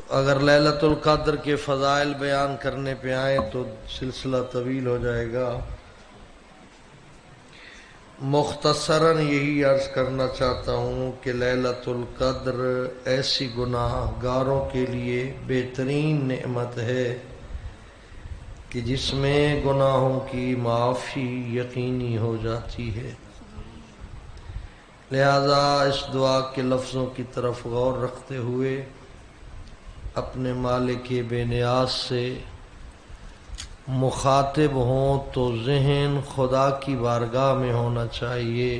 اگر لیلۃ القدر کے فضائل بیان کرنے پہ آئیں تو سلسلہ طویل ہو جائے گا۔ مختصراً یہی عرض کرنا چاہتا ہوں کہ لیلۃ القدر ایسی گناہ گاروں کے لیے بہترین نعمت ہے کہ جس میں گناہوں کی معافی یقینی ہو جاتی ہے۔ لہذا اس دعا کے لفظوں کی طرف غور رکھتے ہوئے اپنے مالک بے نیاز سے مخاطب ہوں تو ذہن خدا کی بارگاہ میں ہونا چاہیے،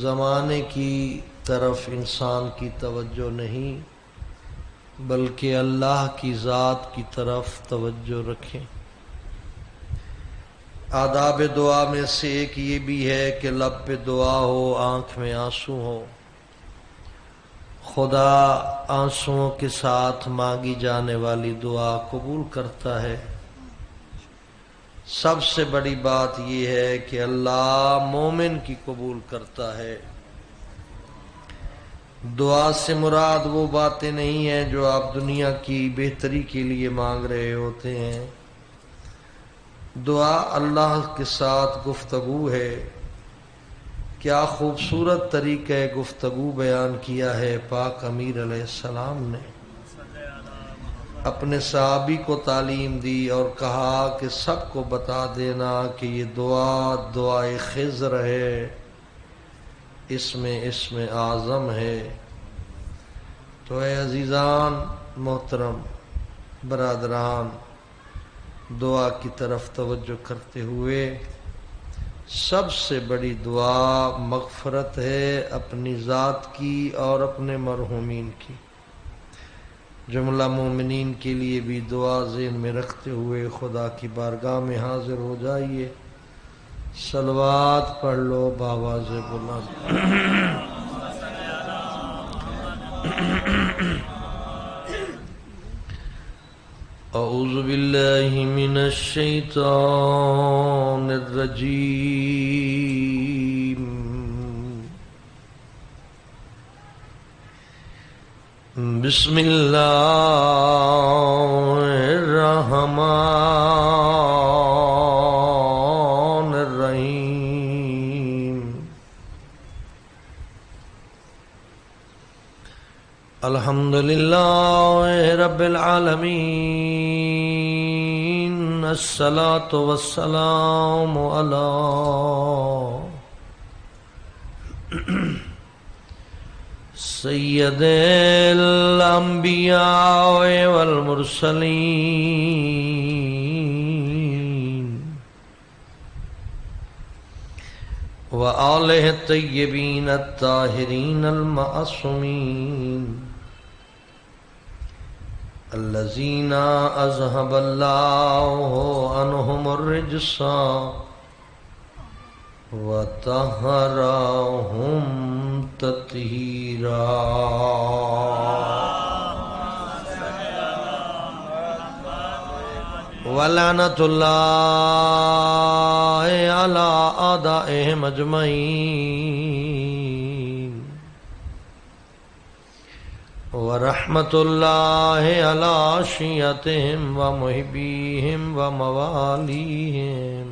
زمانے کی طرف انسان کی توجہ نہیں بلکہ اللہ کی ذات کی طرف توجہ رکھیں۔ آداب دعا میں سے ایک یہ بھی ہے کہ لب پہ دعا ہو، آنکھ میں آنسو ہو۔ خدا آنسوؤں کے ساتھ مانگی جانے والی دعا قبول کرتا ہے۔ سب سے بڑی بات یہ ہے کہ اللہ مومن کی قبول کرتا ہے۔ دعا سے مراد وہ باتیں نہیں ہیں جو آپ دنیا کی بہتری کے لیے مانگ رہے ہوتے ہیں۔ دعا اللہ کے ساتھ گفتگو ہے۔ کیا خوبصورت طریقہ گفتگو بیان کیا ہے پاک امیر علیہ السلام نے۔ اپنے صحابی کو تعلیم دی اور کہا کہ سب کو بتا دینا کہ یہ دعا دعائے خضر ہے، اس میں اعظم ہے۔ تو اے عزیزان محترم برادران، دعا کی طرف توجہ کرتے ہوئے سب سے بڑی دعا مغفرت ہے، اپنی ذات کی اور اپنے مرحومین کی۔ جملہ مومنین کے لیے بھی دعا ذہن میں رکھتے ہوئے خدا کی بارگاہ میں حاضر ہو جائیے۔ صلوات پڑھ لو بآواز بلند۔ اعوذ باللہ من الشیطان الرجیم، بسم اللہ الرحمن الرحیم، الحمدللہ رب العالمین، الصلاة والسلام علی سید الانبیاء والمرسلین وآلہ الطیبین الطاہرین المعصومین الذین اذہب اللہ عنہم الرجس وطہرہم تطہیرا۔ ولعنۃ اللہ علی اعدائہم اجمعین، ورحمۃ اللہ علی شیعتہم ومحبیہم وموالیہم۔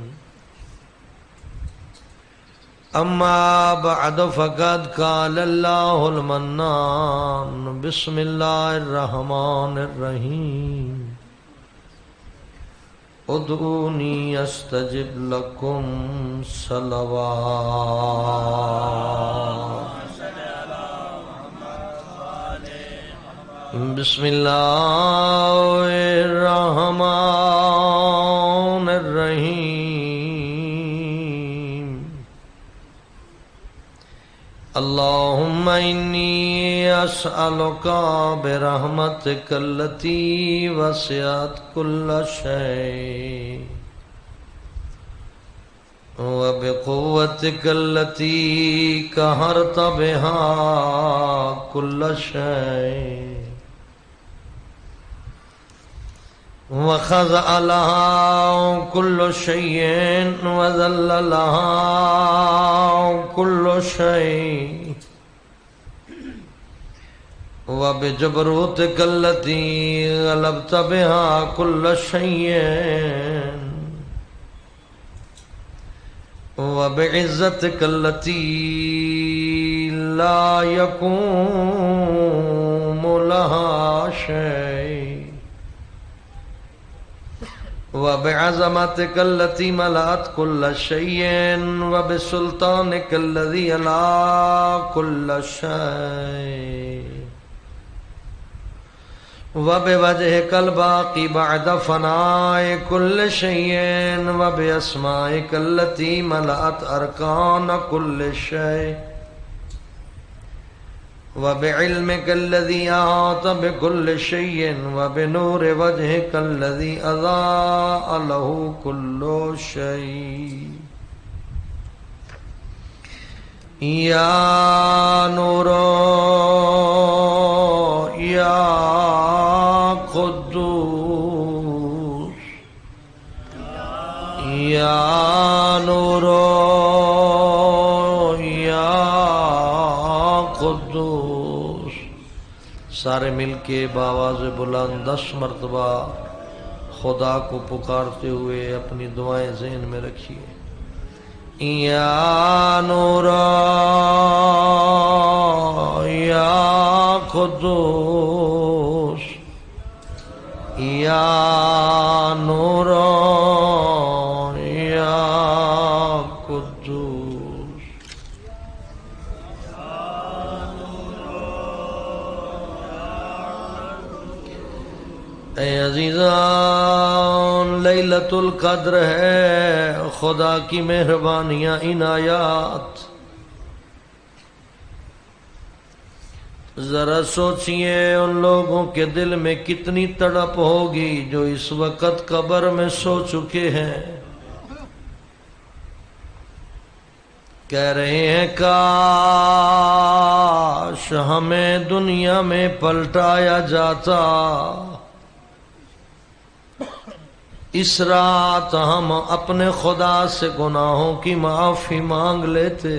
اما بعد فقد قال اللہ المنان، بسم اللہ الرحمن الرحیم، ادعونی استجب لکم، صلوات۔ بسم اللہ الرحمن الرحیم، اللہم انی اسألک برحمتک التی وسعت کل شیء وبقوتک التی قہرت بہا کل شیء وخضع لها كل شيء وذل لها كل شيء وبجبروتك التي غلبت بها كل شيء وبعزتك التي لا يقوم لها شيء وبعظمتك التي ملأت كل شيء وبسلطانك الذي على كل شيء وبوجهك الباقي بعد فناء كل شيء وبأسمائك التي ملأت أركان كل شيء وبعلمك الذي أحاط بكل شيء وبنور وجهك الذي أضاء له كل شيء يا نور يا قدوس يا نور يا قدوس. سارے مل کے بآواز بلند 10 مرتبہ خدا کو پکارتے ہوئے اپنی دعائیں ذہن میں رکھیے. یا نور یا قدوس یا نور یا قدوس. اے عزیزان، لیلۃ القدر ہے خدا کی مہربانیاں عنایات. ذرا سوچئے ان لوگوں کے دل میں کتنی تڑپ ہوگی جو اس وقت قبر میں سو چکے ہیں. کہہ رہے ہیں کاش ہمیں دنیا میں پلٹایا جاتا، اس رات ہم اپنے خدا سے گناہوں کی معافی مانگ لیتے.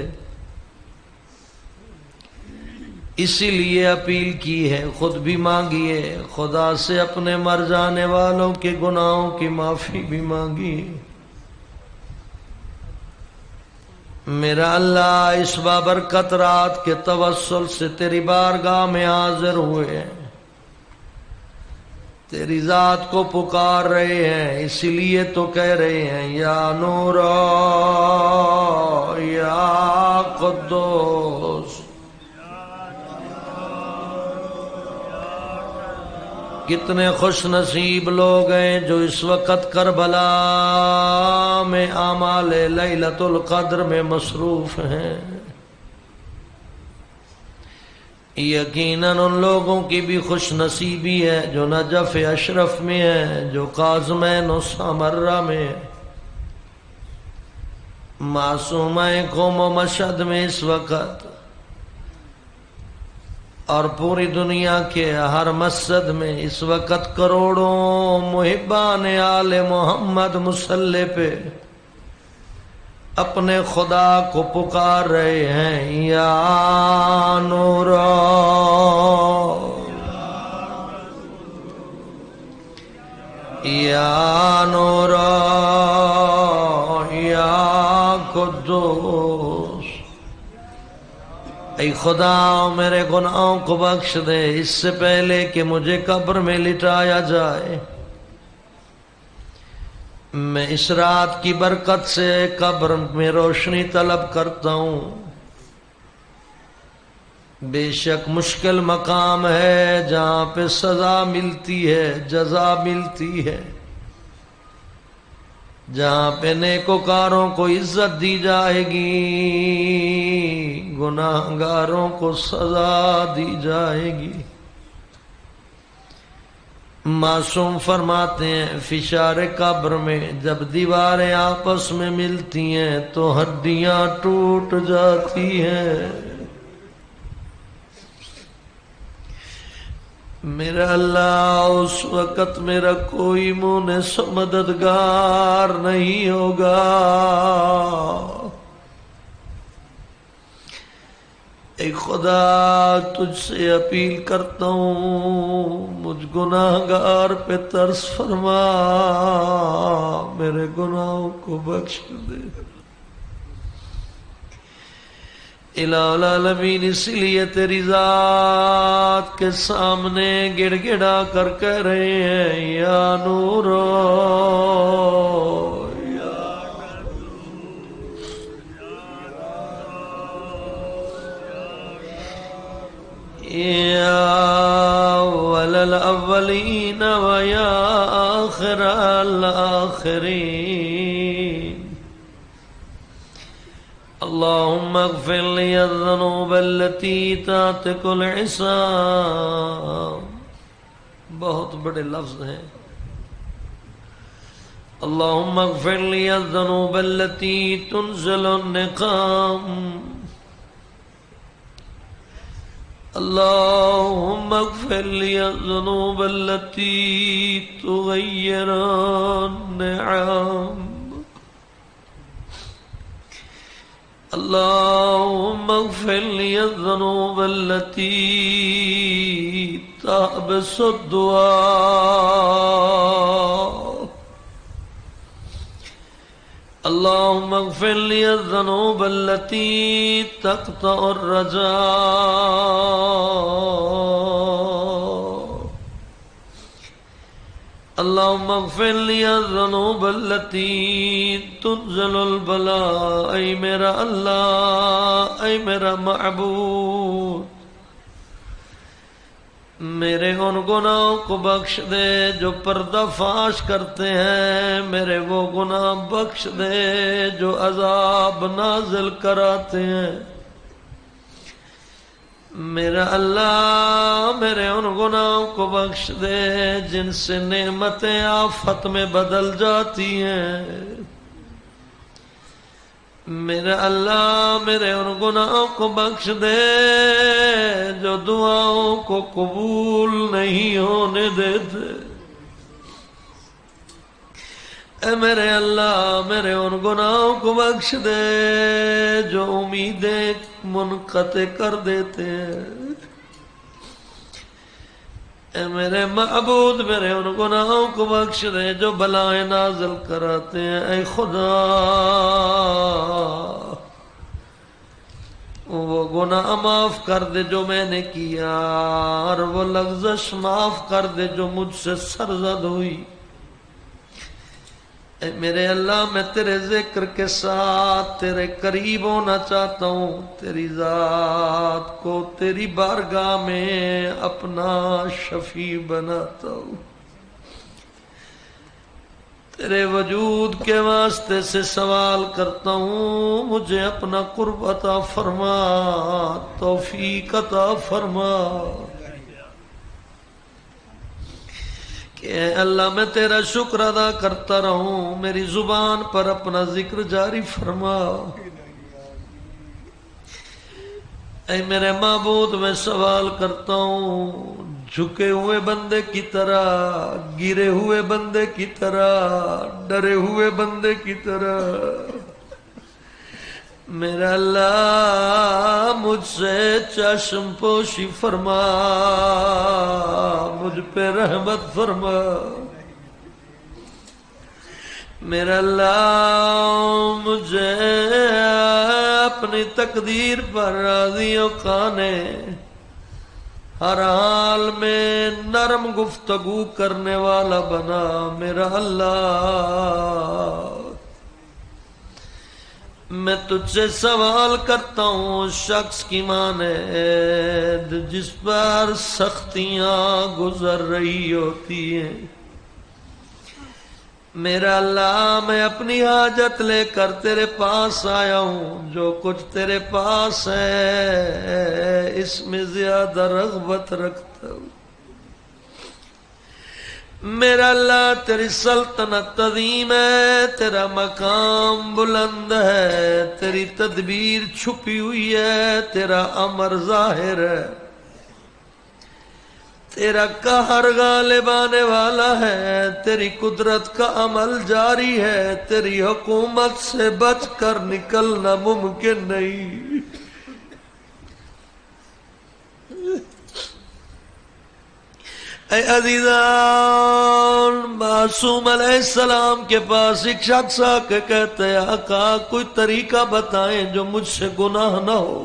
اسی لیے اپیل کی ہے، خود بھی مانگیے خدا سے، اپنے مر جانے والوں کے گناہوں کی معافی بھی مانگیے. میرا اللہ، اس بابرکت رات کے توسل سے تیری بارگاہ میں حاضر ہوئے ہیں، تیری ذات کو پکار رہے ہیں، اسی لیے تو کہہ رہے ہیں یا نور یا قدوس. کتنے خوش نصیب لوگ ہیں جو اس وقت کربلا میں اعمال لیلۃ القدر میں مصروف ہیں. یقیناً ان لوگوں کی بھی خوش نصیبی ہے جو نجف اشرف میں ہے، جو قازمین و سامرہ میں، معصومین قوم و مشہد میں اس وقت، اور پوری دنیا کے ہر مسجد میں اس وقت کروڑوں محبان آل محمد مصلی پہ اپنے خدا کو پکار رہے ہیں. یا نور یا نور یا قدوس. اے خدا میرے گناہوں کو بخش دے اس سے پہلے کہ مجھے قبر میں لٹایا جائے. میں اس رات کی برکت سے قبر میں روشنی طلب کرتا ہوں. بے شک مشکل مقام ہے جہاں پہ سزا ملتی ہے، جزا ملتی ہے، جہاں پہ نیکوکاروں کو عزت دی جائے گی، گناہگاروں کو سزا دی جائے گی. معصوم فرماتے ہیں فشار قبر میں جب دیواریں آپس میں ملتی ہیں تو ہڈیاں ٹوٹ جاتی ہیں. میرا اللہ، اس وقت میرا کوئی منہ سے مددگار نہیں ہوگا. اے خدا تجھ سے اپیل کرتا ہوں مجھ گناہگار پہ ترس فرما، میرے گناہوں کو بخش دے۔ الہ العالمین اس لیے تیری ذات کے سامنے گڑ گڑا کر کہہ رہے ہیں یا نور یا اول الاولین و یا آخر الاخرین، اللهم اغفر لي الذنوب التي تعتق العصام، بہت بڑے لفظ ہیں۔ اللهم اغفر لي الذنوب التي تنزل النقام، اللهم اغفر لي الذنوب التي تغير النعم، اللهم اغفر لي الذنوب التي تحبس الدعاء، اللهم اغفر لي الذنوب التي تقطع الرجاء، اللهم اغفر لي الذنوب التي تنزل البلاء، اے میرا اللہ، اے میرا معبود، میرے ان گناہوں کو بخش دے جو پردہ فاش کرتے ہیں، میرے وہ گناہ بخش دے جو عذاب نازل کراتے ہیں، میرا اللہ میرے ان گناہوں کو بخش دے جن سے نعمتیں آفت میں بدل جاتی ہیں، میرا اللہ میرے ان گناہوں کو بخش دے جو دعاؤں کو قبول نہیں ہونے دیتے، اے میرے اللہ میرے ان گناہوں کو بخش دے جو امیدیں منقطع کر دیتے ہیں، اے میرے معبود میرے ان گناہوں کو بخش دے جو بلائیں نازل کراتے ہیں، اے خدا وہ گناہ معاف کر دے جو میں نے کیا، اور وہ لغزش معاف کر دے جو مجھ سے سرزد ہوئی، اے میرے اللہ میں تیرے ذکر کے ساتھ تیرے قریب ہونا چاہتا ہوں، تیری ذات کو تیری بارگاہ میں اپنا شفیع بناتا ہوں، تیرے وجود کے واسطے سے سوال کرتا ہوں مجھے اپنا قرب عطا فرما، توفیق عطا فرما، کہ اے اللہ میں تیرا شکر ادا کرتا رہوں، میری زبان پر اپنا ذکر جاری فرما، اے میرے معبود میں سوال کرتا ہوں جھکے ہوئے بندے کی طرح، گرے ہوئے بندے کی طرح، ڈرے ہوئے بندے کی طرح، میرا اللہ مجھ سے چشم پوشی فرما، مجھ پہ رحمت فرما، میرا اللہ مجھے اپنی تقدیر پر راضی و قانے، ہر حال میں نرم گفتگو کرنے والا بنا، میرا اللہ میں تجھ سے سوال کرتا ہوں شخص کی مانند جس پر سختیاں گزر رہی ہوتی ہیں، میرا اللہ میں اپنی حاجت لے کر تیرے پاس آیا ہوں، جو کچھ تیرے پاس ہے اس میں زیادہ رغبت رکھتا ہوں، میرا اللہ تیری سلطنت عظیم ہے، تیرا مقام بلند ہے، تیری تدبیر چھپی ہوئی ہے، تیرا امر ظاہر ہے، تیرا قہر غالب آنے والا ہے، تیری قدرت کا عمل جاری ہے، تیری حکومت سے بچ کر نکلنا ممکن نہیں، اے عزیزان، معصوم علیہ السلام کے پاس ایک شخص آ کے کہتے ہیں آقا کوئی طریقہ بتائیں جو مجھ سے گناہ نہ ہو۔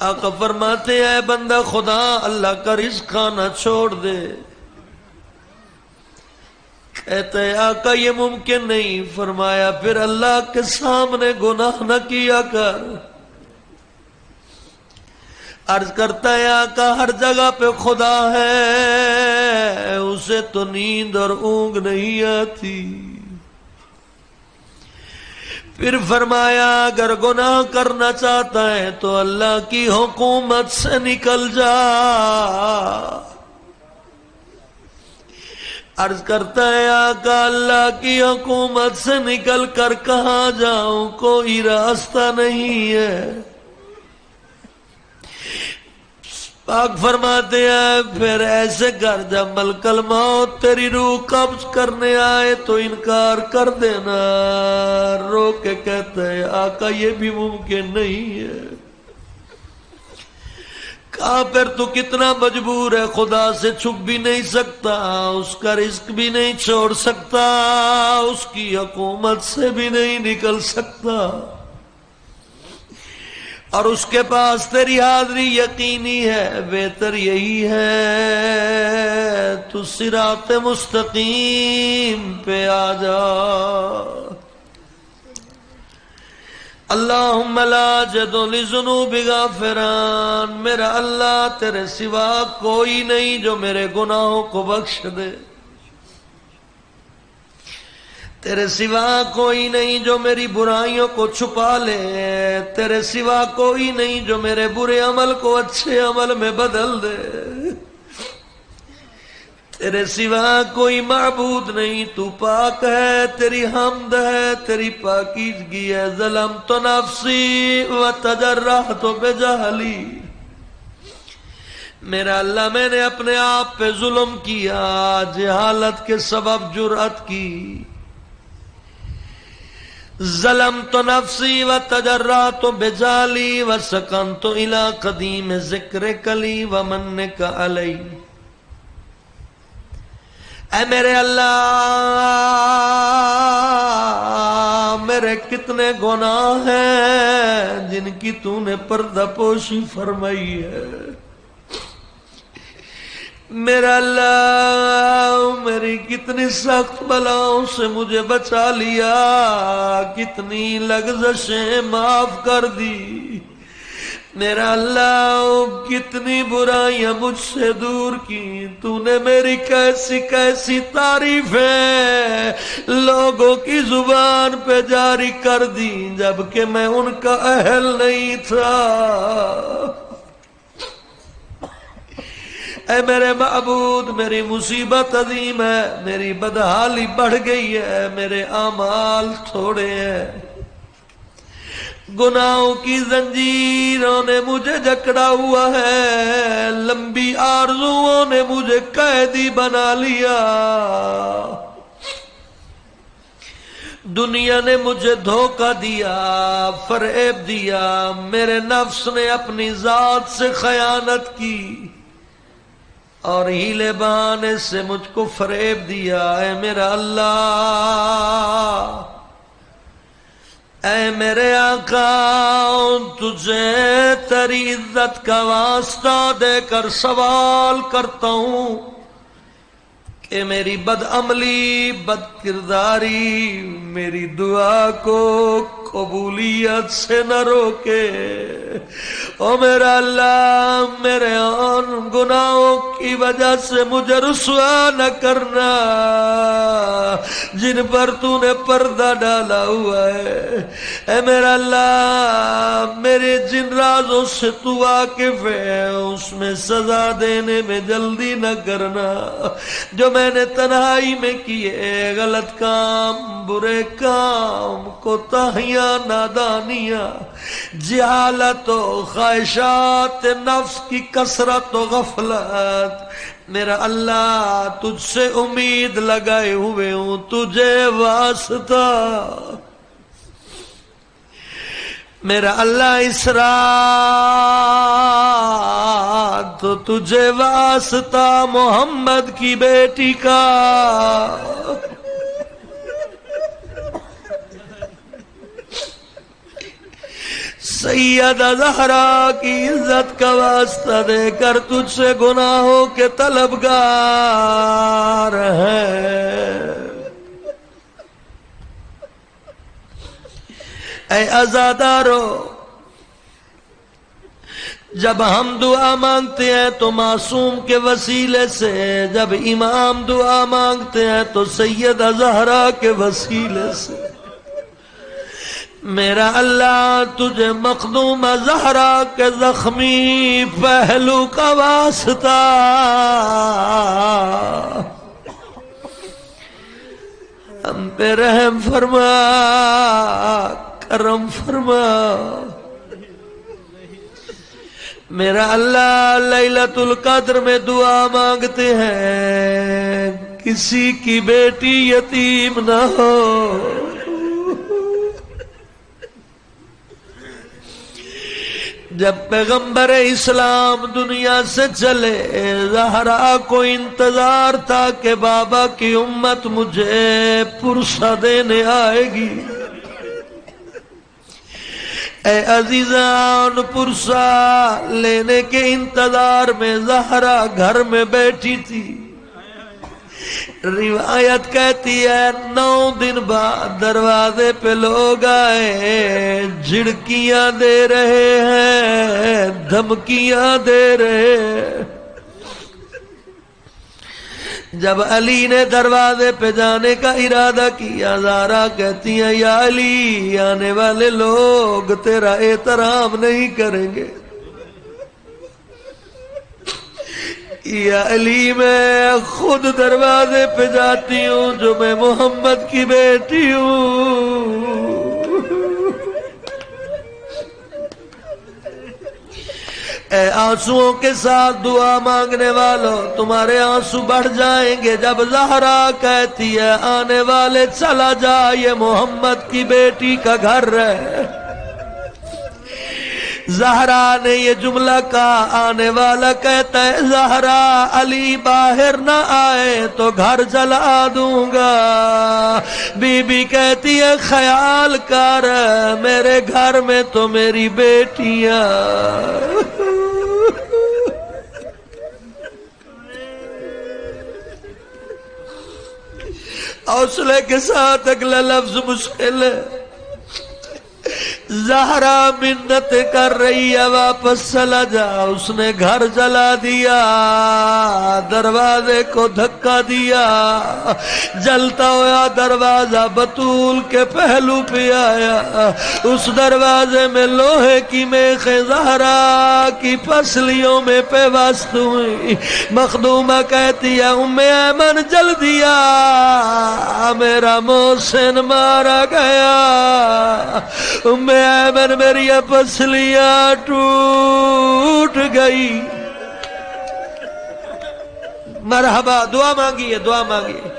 آقا فرماتے ہیں اے بندہ خدا، اللہ کا رزق کھانا چھوڑ دے۔ کہتے ہیں آقا یہ ممکن نہیں۔ فرمایا پھر اللہ کے سامنے گناہ نہ کیا کر۔ عرض کرتا ہے آقا ہر جگہ پہ خدا ہے، اسے تو نیند اور اونگ نہیں آتی۔ پھر فرمایا اگر گناہ کرنا چاہتا ہے تو اللہ کی حکومت سے نکل جا۔ عرض کرتا ہے آقا اللہ کی حکومت سے نکل کر کہاں جاؤں، کوئی راستہ نہیں ہے۔ پاک فرماتے ہیں پھر ایسے کر جب ملک الموت تیری روح قبض کرنے آئے تو انکار کر دینا۔ رو کے کہتے ہیں آقا یہ بھی ممکن نہیں ہے۔ کہا پھر تو کتنا مجبور ہے، خدا سے چھپ بھی نہیں سکتا، اس کا رزق بھی نہیں چھوڑ سکتا، اس کی حکومت سے بھی نہیں نکل سکتا، اور اس کے پاس تیری حاضری یقینی ہے۔ بہتر یہی ہے تو صراط مستقیم پہ آ جا۔ اللہم لا جد لذنوب غافران، میرا اللہ تیرے سوا کوئی نہیں جو میرے گناہوں کو بخش دے، تیرے سوا کوئی نہیں جو میری برائیوں کو چھپا لے، تیرے سوا کوئی نہیں جو میرے برے عمل کو اچھے عمل میں بدل دے، تیرے سوا کوئی معبود نہیں، تو پاک ہے، تیری حمد ہے، تیری پاکیزگی ہے۔ ظلمت نفسی وتجرحت بجہلی، میرا اللہ میں نے اپنے آپ پہ ظلم کیا، جہالت کے سبب جرأت کی۔ ظلمت نفسی وتجرحت بجہلی وسکنت الی قدیم ذکرک لی ومنک علی۔ اے میرے اللہ میرے کتنے گناہ ہیں جن کی تو نے پردہ پوشی فرمائی ہے۔ میرا اللہ میری کتنی سخت بلاؤں سے مجھے بچا لیا، کتنی لغزشیں معاف کر دی۔ میرا اللہ کتنی برائیاں مجھ سے دور کی، تو نے میری کیسی کیسی تعریفیں لوگوں کی زبان پہ جاری کر دی جبکہ میں ان کا اہل نہیں تھا۔ اے میرے معبود میری مصیبت عظیم ہے، میری بدحالی بڑھ گئی ہے، میرے اعمال تھوڑے ہیں، گناہوں کی زنجیروں نے مجھے جکڑا ہوا ہے، لمبی آرزوؤں نے مجھے قیدی بنا لیا، دنیا نے مجھے دھوکہ دیا، فریب دیا، میرے نفس نے اپنی ذات سے خیانت کی اور ہیلے بہانے سے مجھ کو فریب دیا۔ اے میرا اللہ، اے میرے آقا، تجھے تیری عزت کا واسطہ دے کر سوال کرتا ہوں کہ میری بد عملی بد کرداری میری دعا کو قبولیت سے نہ روکے۔ او میرا اللہ میرے ان گناہوں کی وجہ سے مجھے رسوا نہ کرنا جن پر تو نے پردہ ڈالا ہوا ہے۔ اے میرا اللہ میرے جن رازوں سے تو واقف ہے اس میں سزا دینے میں جلدی نہ کرنا جو میں نے تنہائی میں کیے، غلط کام، برے کام، کوتاہیاں، نادانیاں، جہالت و خواہشات نفس کی کثرت و غفلت، میرا اللہ تجھ سے امید لگائے ہوئے ہوں، تجھے واسطہ میرا اللہ اس رات تو تجھے واسطہ محمد کی بیٹی کا، سیدہ زہرا کی عزت کا واسطہ دے کر تجھ سے گناہوں کے طلبگار ہیں۔ اے عزادارو، جب ہم دعا مانگتے ہیں تو معصوم کے وسیلے سے، جب امام دعا مانگتے ہیں تو سیدہ زہرا کے وسیلے سے۔ میرا اللہ تجھے مخدومہ زہرا کے زخمی پہلو کا واسطہ ہم پہ رحم فرما، کرم فرما۔ میرا اللہ لیلۃ القدر میں دعا مانگتے ہیں کسی کی بیٹی یتیم نہ ہو، جب پیغمبر اسلام دنیا سے چلے زہرا کو انتظار تھا کہ بابا کی امت مجھے پرسہ دینے آئے گی۔ اے عزیزان، پرسہ لینے کے انتظار میں زہرا گھر میں بیٹھی تھی۔ روایت کہتی ہے 9 دن بعد دروازے پہ لوگ آئے، جھڑکیاں دے رہے ہیں، دھمکیاں دے رہے ہیں۔ جب علی نے دروازے پہ جانے کا ارادہ کیا، زہرا کہتی ہیں یا علی، آنے والے لوگ تیرا احترام نہیں کریں گے۔ یا علی، میں خود دروازے پہ جاتی ہوں جو میں محمد کی بیٹی ہوں۔ اے آنسوؤں کے ساتھ دعا مانگنے والوں، تمہارے آنسو بڑھ جائیں گے جب زہرا کہتی ہے آنے والے چلا جا، یہ محمد کی بیٹی کا گھر ہے۔ زہرا نے یہ جملہ کہا، آنے والا کہتا ہے زہرا علی باہر نہ آئے تو گھر جلا دوں گا۔ بی بی کہتی ہے خیال کر، میرے گھر میں تو میری بیٹیاں۔ حوصلے کے ساتھ اگلا لفظ مشکل ہے۔ زہرا منت کر رہی ہے واپس چلا جا، اس نے گھر جلا دیا، دروازے کو دھکا دیا، جلتا ہوا دروازہ بطول کے پہلو پہ آیا۔ اس دروازے میں لوہے کی میخیں زہرا کی پسلیوں میں پیوست ہوئی۔ مخدومہ کہتی ہے ام ایمن جلدی آ، میرا محسن مارا گیا۔ ام ایمن میری پسلیاں ٹوٹ گئی۔ مرحبا، دعا مانگی ہے، دعا مانگی ہے،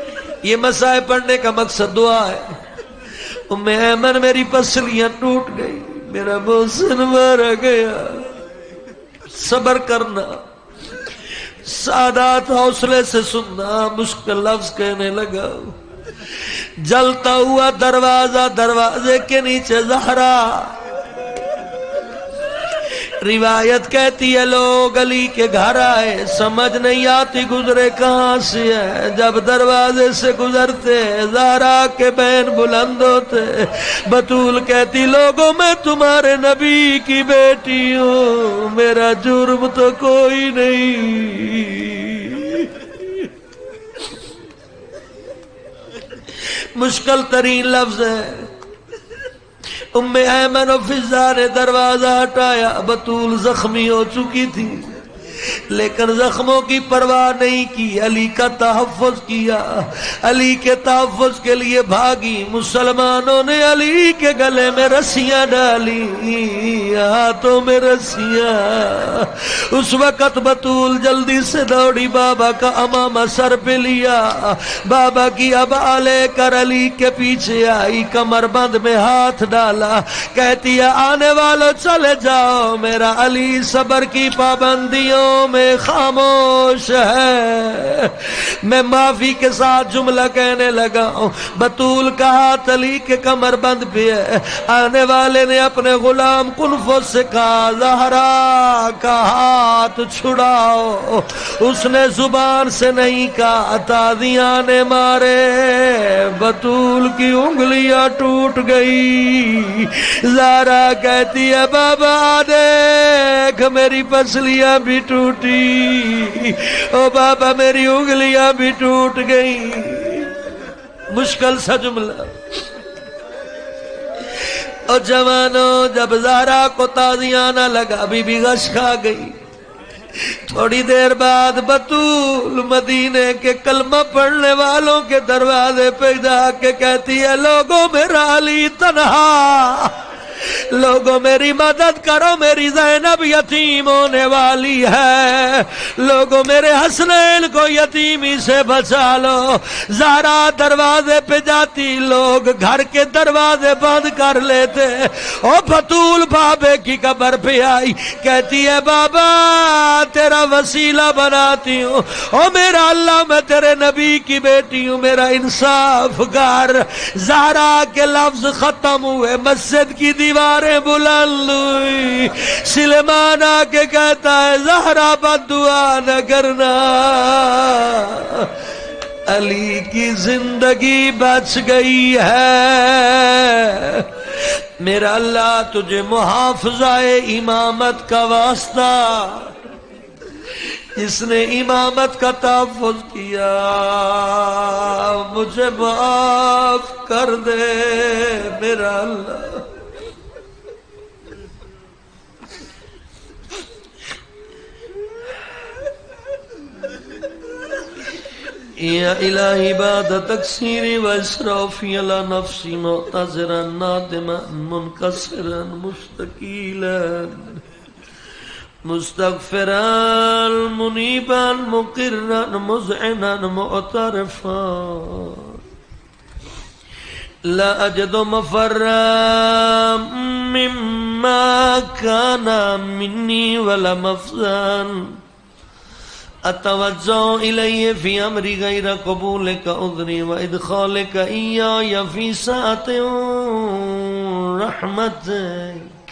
یہ مسائل پڑھنے کا مقصد دعا ہے۔ ام ایمن میری پسلیاں ٹوٹ گئی، میرا محسن مارا گیا۔ صبر کرنا، سادات حوصلے سے سننا۔ مشکل لفظ کہنے لگا، جلتا ہوا دروازہ، دروازے کے نیچے زہرا۔ روایت کہتی ہے لوگ علی کے گھر آئے، سمجھ نہیں آتی گزرے کہاں سے ہے۔ جب دروازے سے گزرتے زہرا کے بین بلند ہوتے، بطول کہتی لوگوں میں تمہارے نبی کی بیٹی ہوں، میرا جرم تو کوئی نہیں۔ مشکل ترین لفظ ہے۔ ام ایمن و فضا نے دروازہ ہٹایا، بطول زخمی ہو چکی تھی لیکن زخموں کی پرواہ نہیں کی، علی کا تحفظ کیا، علی کے تحفظ کے لیے بھاگی۔ مسلمانوں نے علی کے گلے میں رسیاں ڈالی، ہاتھوں میں رسیاں۔ اس وقت بطول جلدی سے دوڑی، بابا کا امامہ سر پہ لیا، بابا کی ابا لے کر علی کے پیچھے آئی، کمر بند میں ہاتھ ڈالا، کہتی ہے آنے والوں چلے جاؤ، میرا علی صبر کی پابندیوں لوگوں میں خاموش ہے۔ میں معافی کے ساتھ جملہ کہنے لگا ہوں، بطول کا ہاتھ علی کے کمر بند پہ ہے۔ آنے والے نے اپنے غلام کنفو سے کہا زہرا کا ہاتھ چھڑاؤ، اس نے زبان سے نہیں کہا، تازیاں نے مارے، بطول کی انگلیاں ٹوٹ گئی۔ زہرا کہتی ہے بابا دیکھ میری پسلیاں بھی ٹوٹی، او بابا میری انگلیاں بھی ٹوٹ گئی۔ مشکل سا جملہ۔ اور جوانوں جب زہرا کو تازیانہ لگا بی بی غش کھا گئی۔ تھوڑی دیر بعد بطول مدینے کے کلمہ پڑھنے والوں کے دروازے پہ جا کے کہتی ہے لوگوں میرا علی تنہا، لوگوں میری مدد کرو، میری زینب یتیم ہونے والی ہے، لوگوں میرے حسنین کو یتیمی سے بچا لو۔ زہرا دروازے پہ جاتی، لوگ گھر کے دروازے بند کر لیتے۔ او بطول بابے کی قبر پہ آئی، کہتی ہے بابا تیرا وسیلہ بناتی ہوں، او میرا اللہ میں تیرے نبی کی بیٹی ہوں، میرا انصاف کر۔ زہرا کے لفظ ختم ہوئے، مسجد کی دیواریں بلند ہوئی۔ سلیمان آ کے کہتا ہے زہرا بد دعا نہ کرنا، علی کی زندگی بچ گئی ہے۔ میرا اللہ تجھے محافظہ امامت کا واسطہ، جس نے امامت کا تحفظ کیا، مجھے معاف کر دے میرا اللہ۔ یا الہی بعد تقصیری و اسرافی علی نفسی معتذرا نادما منکسرا مستقیلا مستغفرا منیبا مقرا مذعنا معترفا لا اجد مفرا مما كان مني ولا مفزا اتوجه الیہ فی امری غیر قبولک عذری و ادخالک ایای فی ساعت رحمتک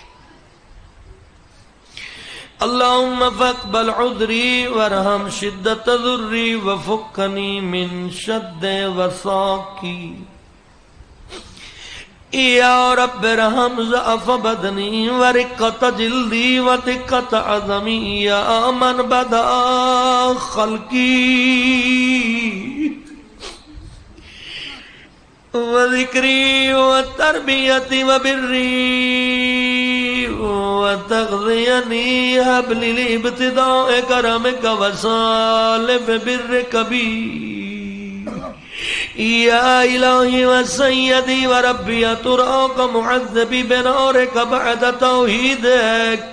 اللہم فاقبل عذری وارحم شدت ضری وفکنی من شد وثاقی یا رب رحم ضعف بدنی ورقت جلدی ودقت عظمی یا من بدا خلقی وذکری وتربیتی وبری وتغذینی حبل لابتداء کرمک وصالف برک بی یا الہی و سیدی و ربی تراک معذبی بنارک بعد توحیدک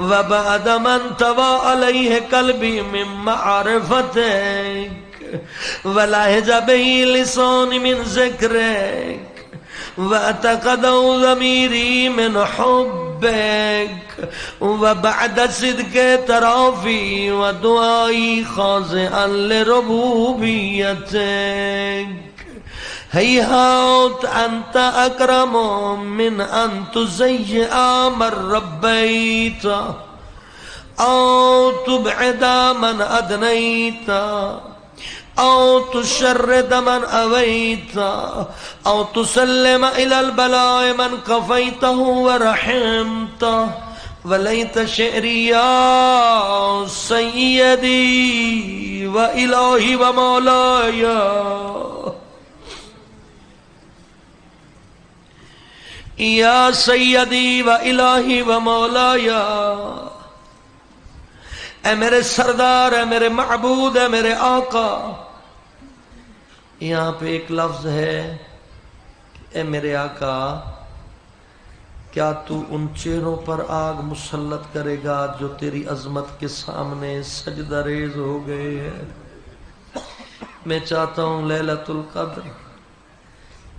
و بعد من توا علیہ قلبی من معرفتک و لہج بی لسان من ذکرک واتقدوا ضمیری من حبک وبعد صدق ترافی ودعائی خاضعا لربوبیتک ہیہات انت اکرم من ان تزیع من ربیت او تبعد من ادنیت او تشرد من اویت او تسلم الى البلاء من کفیته ورحمته ولیت شعری یا سیدی و الہی و مولائی یا سیدی و الہی و مولائی اے میرے سردار، اے میرے معبود، اے میرے آقا۔ یہاں پہ ایک لفظ ہے اے میرے آقا، کیا تو ان چہروں پر آگ مسلط کرے گا جو تیری عظمت کے سامنے سجدہ ریز ہو گئے ہیں؟ میں چاہتا ہوں لیلۃ القدر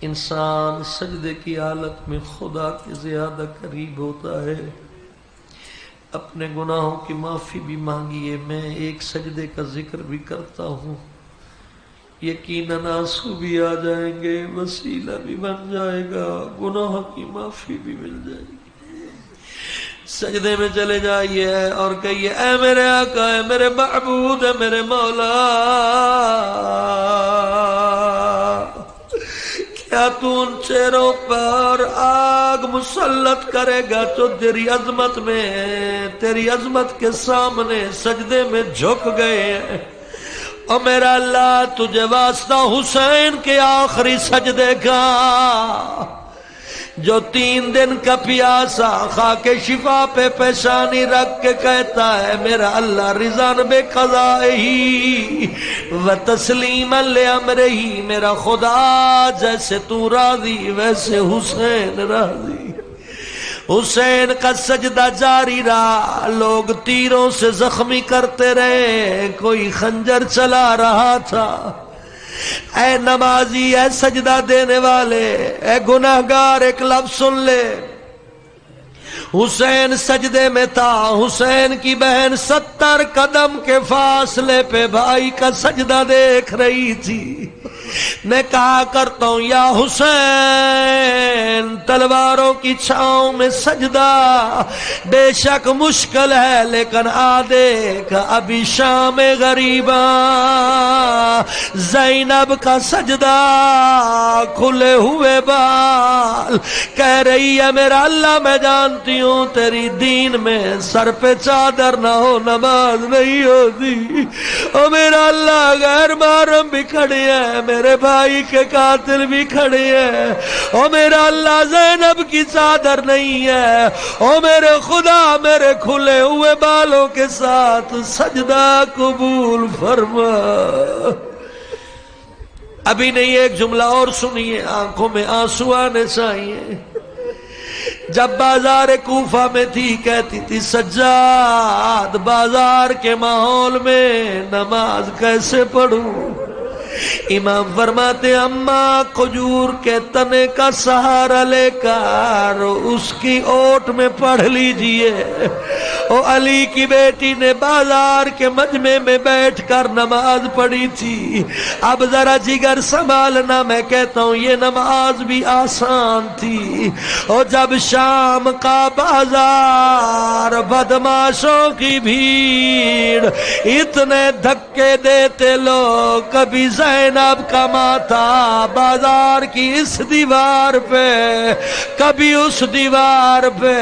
انسان سجدے کی حالت میں خدا کے زیادہ قریب ہوتا ہے، اپنے گناہوں کی معافی بھی مانگیے. میں ایک سجدے کا ذکر بھی کرتا ہوں، یقیناً آنسو بھی آ جائیں گے، وسیلہ بھی بن جائے گا، گناہ کی معافی بھی مل جائے گی. سجدے میں چلے جائیے اور کہیے اے میرے آقا، اے میرے معبود، اے میرے مولا، کیا تو ان چہروں پر آگ مسلط کرے گا تو تیری عظمت میں، تیری عظمت کے سامنے سجدے میں جھک گئے ہیں؟ او میرا اللہ، تجھے واسطہ حسین کے آخری سجدے کا، جو 3 دن کا پیاسا خاک شفا پہ پیشانی رکھ کے کہتا ہے میرا اللہ رضا بے قضائہی و تسلیما لامرہی، میرا خدا جیسے تو راضی ویسے حسین راضی. حسین کا سجدہ جاری رہا، لوگ تیروں سے زخمی کرتے رہے، کوئی خنجر چلا رہا تھا. اے نمازی، اے سجدہ دینے والے، اے گناہگار، ایک لفظ سن لے. حسین سجدے میں تھا، حسین کی بہن 70 قدم کے فاصلے پہ بھائی کا سجدہ دیکھ رہی تھی. میں کہا کرتا ہوں یا حسین، تلواروں کی چھاؤں میں سجدہ بے شک مشکل ہے، لیکن آ دیکھ ابھی شام غریباں زینب کا سجدہ، کھلے ہوئے بال، کہہ رہی ہے میرا اللہ میں جانتی ہوں تیری دین میں سر پہ چادر نہ ہو نماز نہیں ہوتی. او میرا اللہ، غیر محرم بھی کھڑے ہیں، میرے بھائی کے قاتل بھی کھڑے ہیں. او میرا اللہ، زینب کی چادر نہیں ہے. او میرے خدا، میرے کھلے ہوئے بالوں کے ساتھ سجدہ قبول فرما. ابھی نہیں، ایک جملہ اور سنیے، آنکھوں میں آنسو آنے چاہیے. جب بازار کوفہ میں تھی کہتی تھی سجاد بازار کے ماحول میں نماز کیسے پڑھوں؟ امام فرماتے اماں کھجور کے تنے کا سہارا لے کر اس کی اوٹ میں پڑھ لیجئے. او علی کی بیٹی نے بازار کے مجمع میں بیٹھ کر نماز پڑھی تھی. اب ذرا جگر سنبھالنا، میں کہتا ہوں یہ نماز بھی آسان تھی. اور جب شام کا بازار، بدماشوں کی بھیڑ، اتنے دھکے دیتے لوگ، کبھی زینب کا ماتھا بازار کی اس دیوار پہ، کبھی اس دیوار پہ،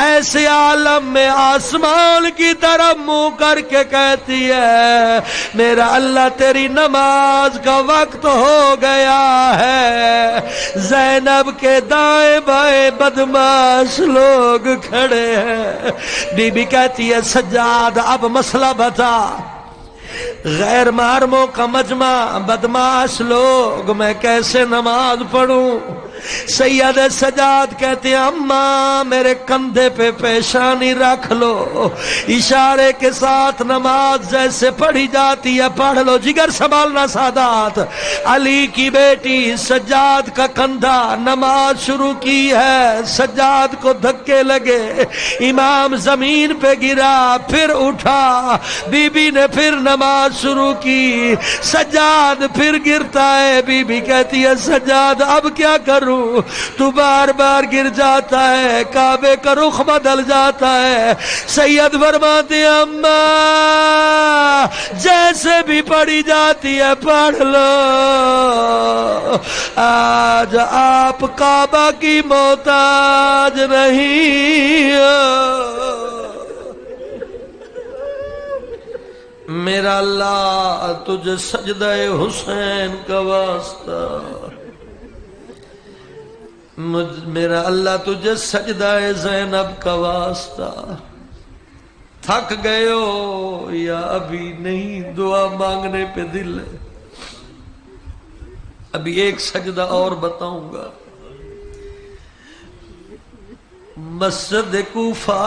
ایسے عالم میں آسمان کی طرف منہ کر کے کہتی ہے میرا اللہ تیری نماز کا وقت ہو گیا ہے. زینب کے دائیں بائیں بدماش لوگ کھڑے ہیں. بی بی کہتی ہے سجاد اب مسئلہ بتا، غیر محرموں کا مجمع، بدماش لوگ، میں کیسے نماز پڑھوں؟ سید سجاد کہتے ہیں اماں میرے کندھے پہ پیشانی رکھ لو، اشارے کے ساتھ نماز جیسے پڑھی جاتی ہے پڑھ لو. جگر سنبھالنا سادات. علی کی بیٹی سجاد کا کندھا، نماز شروع کی ہے، سجاد کو دھکے لگے، امام زمین پہ گرا، پھر اٹھا، بی بی نے پھر نماز شروع کی، سجاد پھر گرتا ہے. بی بی کہتی ہے سجاد اب کیا کروں؟ تو بار بار گر جاتا ہے، کعبے کا رخ بدل جاتا ہے. سید فرماتے اماں جیسے بھی پڑھی جاتی ہے پڑھ لو، آج آپ کعبہ کی محتاج نہیں ہو. میرا اللہ تجھے سجدہ حسین کا واسطہ، میرا اللہ تجھے سجدہ زینب کا واسطہ. تھک گئے ہو یا ابھی نہیں؟ دعا مانگنے پہ دل ہے. ابھی ایک سجدہ اور بتاؤں گا. مسجد کوفہ،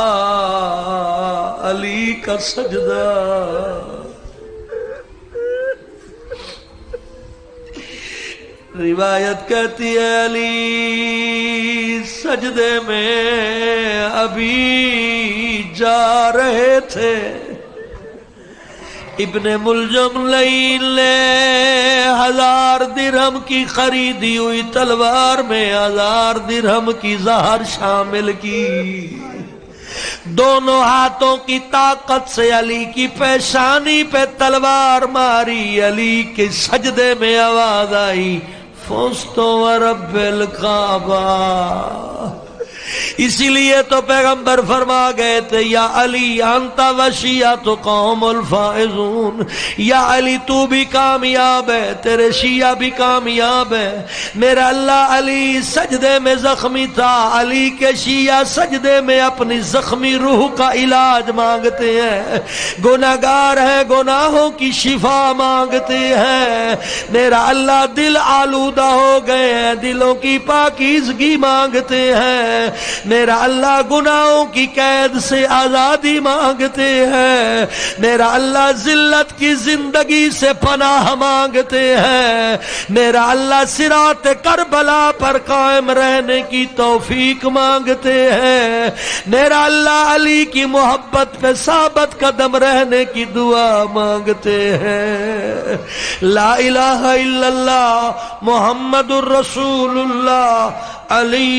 علی کا سجدہ. روایت کہتی ہے علی سجدے میں ابھی جا رہے تھے، ابن ملجم لعین نے 1000 درہم کی خریدی ہوئی تلوار میں 1000 درہم کی زہر شامل کی، دونوں ہاتھوں کی طاقت سے علی کی پیشانی پہ تلوار ماری، علی کے سجدے میں آواز آئی فزت ورب الکعبہ۔ اسی لیے تو پیغمبر فرما گئے تھے یا علی انت وشیعۃ قوم الفائزون، یا علی تو بھی کامیاب ہے، تیرے شیعہ بھی کامیاب ہے۔ میرا اللہ علی سجدے میں زخمی تھا، علی کے شیعہ سجدے میں اپنی زخمی روح کا علاج مانگتے ہیں، گناہگار ہیں گناہوں کی شفا مانگتے ہیں۔ میرا اللہ دل آلودہ ہو گئے ہیں، دلوں کی پاکیزگی مانگتے ہیں۔ میرا اللہ گناہوں کی قید سے آزادی مانگتے ہیں۔ میرا اللہ ذلت کی زندگی سے پناہ مانگتے ہیں۔ میرا اللہ صراط کربلا پر قائم رہنے کی توفیق مانگتے ہیں۔ میرا اللہ علی کی محبت پہ ثابت قدم رہنے کی دعا مانگتے ہیں۔ لا الہ الا اللہ محمد الرسول اللہ علی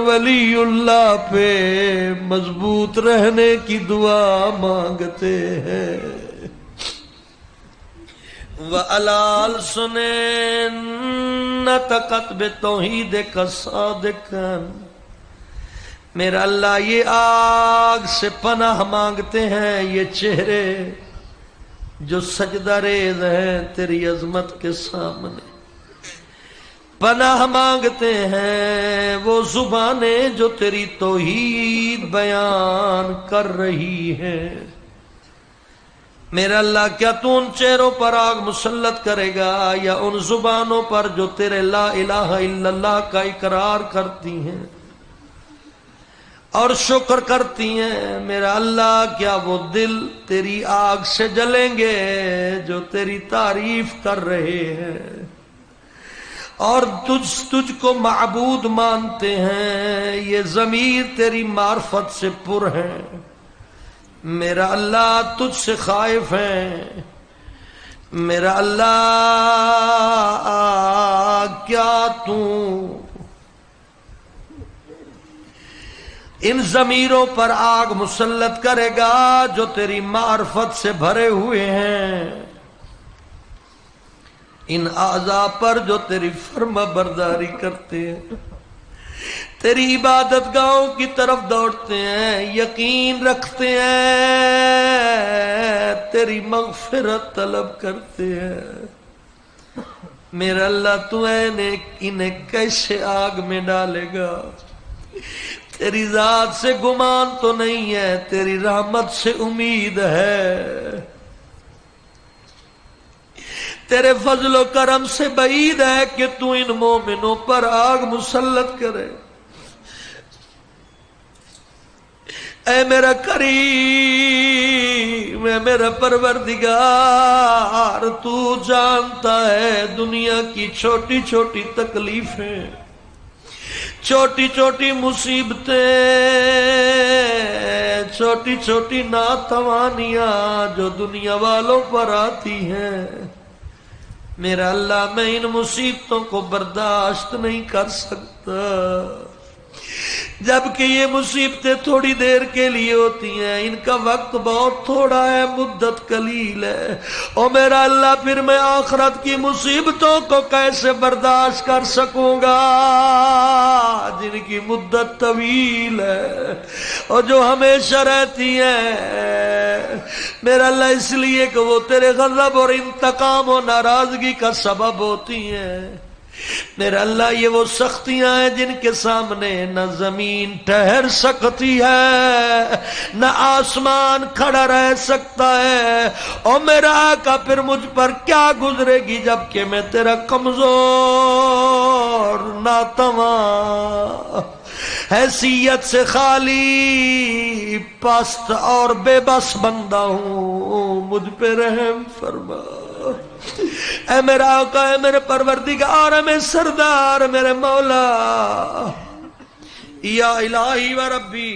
ولی اللہ پہ مضبوط رہنے کی دعا مانگتے ہیں۔ وَعَلَىٰ سُنَنَ نَطَقَتْ بِتَوْحِیدِکَ صَادِقًا۔ میرا اللہ یہ آگ سے پناہ مانگتے ہیں، یہ چہرے جو سجدہ ریز ہیں تیری عظمت کے سامنے، پناہ مانگتے ہیں وہ زبانیں جو تیری توحید بیان کر رہی ہیں۔ میرا اللہ کیا تو ان چہروں پر آگ مسلط کرے گا یا ان زبانوں پر جو تیرے لا الہ الا اللہ کا اقرار کرتی ہیں اور شکر کرتی ہیں؟ میرا اللہ کیا وہ دل تیری آگ سے جلیں گے جو تیری تعریف کر رہے ہیں اور تجھ کو معبود مانتے ہیں؟ یہ ضمیر تیری معرفت سے پر ہیں۔ میرا اللہ تجھ سے خائف ہیں۔ میرا اللہ کیا تو ان ضمیروں پر آگ مسلط کرے گا جو تیری معرفت سے بھرے ہوئے ہیں، ان اعضاء پر جو تیری فرما برداری کرتے ہیں، تیری عبادت گاہوں کی طرف دوڑتے ہیں، یقین رکھتے ہیں، تیری مغفرت طلب کرتے ہیں۔ میرا اللہ تو انہیں کیسے آگ میں ڈالے گا؟ تیری ذات سے گمان تو نہیں ہے، تیری رحمت سے امید ہے، تیرے فضل و کرم سے بعید ہے کہ تو ان مومنوں پر آگ مسلط کرے۔ اے میرا کریم، اے میرا پروردگار، تو جانتا ہے دنیا کی چھوٹی چھوٹی تکلیفیں، چھوٹی چھوٹی مصیبتیں، چھوٹی چھوٹی ناتوانیاں جو دنیا والوں پر آتی ہیں۔ میرا اللہ میں ان مصیبتوں کو برداشت نہیں کر سکتا، جبکہ یہ مصیبتیں تھوڑی دیر کے لیے ہوتی ہیں، ان کا وقت بہت تھوڑا ہے، مدت قلیل ہے۔ او میرا اللہ پھر میں آخرت کی مصیبتوں کو کیسے برداشت کر سکوں گا جن کی مدت طویل ہے اور جو ہمیشہ رہتی ہیں؟ میرا اللہ اس لیے کہ وہ تیرے غضب اور انتقام و ناراضگی کا سبب ہوتی ہیں۔ میرا اللہ یہ وہ سختیاں ہیں جن کے سامنے نہ زمین ٹھہر سکتی ہے نہ آسمان کھڑا رہ سکتا ہے۔ اور میرا آقا پھر مجھ پر کیا گزرے گی جبکہ میں تیرا کمزور ناتواں حیثیت سے خالی پست اور بے بس بندہ ہوں، مجھ پہ رحم فرما۔ اے میرا آقا، اے میرے پروردگار، اے میرے سردار، میرے مولا، یا الہی و ربی،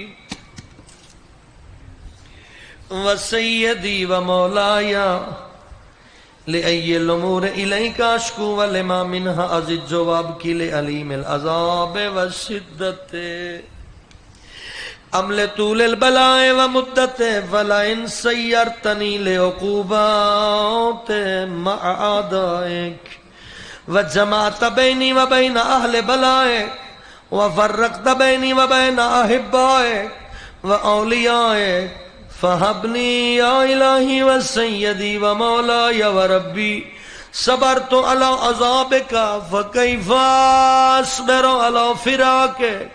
وسيدي ومولاي لأي الأمور إليك أشكو ولما منها أزج وأبكي لأليم العذاب والشدة أم لطول البلاء ومدته فلئن سيرتني لعقوبات مع أعدائك وجمعت بيني وبين أهل بلائك وفرقت بيني وبين أحبائك وأوليائك فهبني يا إلهي وسيدي ومولاي وربي صبرت على عذابك فكيف أصبر على فراقك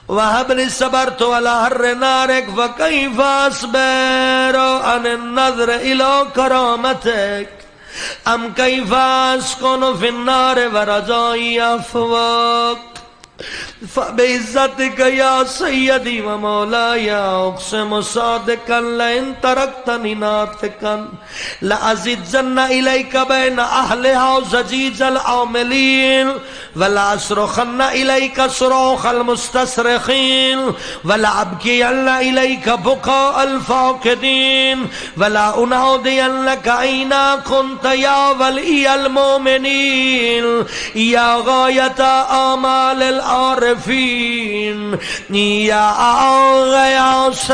وهبني صبرت على حر نارك فكيف أصبر عن النظر إلى كرامتك أم كيف أسكن في النار ورجائي عفوك فبعزتك يا سيدي ومولاي أقسم صادقا لئن تركتني ناطقا لأزجن إليك بين أهلها زجيج العاملين ولأصرخن إليك صراخ المستصرخين ولأبكين إليك بكاء الفاقدين ولا أنادينك أين كنت يا ولي المؤمنين يا غاية آمال العارفين يا غياث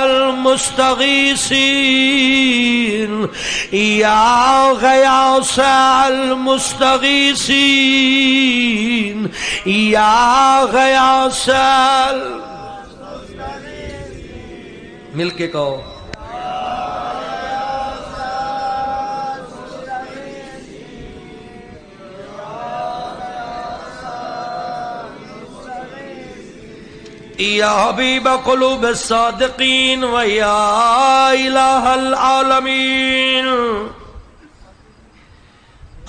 المستغيثين يا غياث المستغيثين يا غياث مل کے کہو یا حبیب قلوب الصادقین و یا الہ العالمین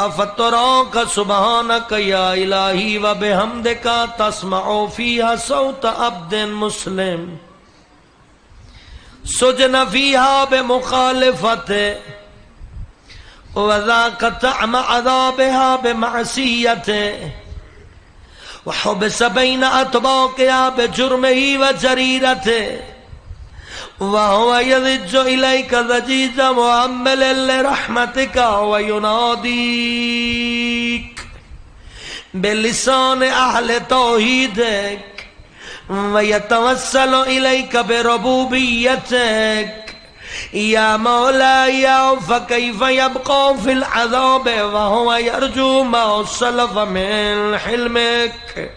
افتراک سبحانک یا الہی و بحمدک تسمع فیہا صوت عبد مسلم سجن فیہا بمخالفت وذاک طعم عذابها بمعصیت وحبس بين أطباقها بجرمه وجريرته وهو يضج إليك ضجيج مؤمل لرحمتك ويناديك بلسان أهل توحيدك ويتوسل إليك بربوبيتك يا مولاي فكيف يبقى في العذاب وهو يرجو ما سلف من حلمك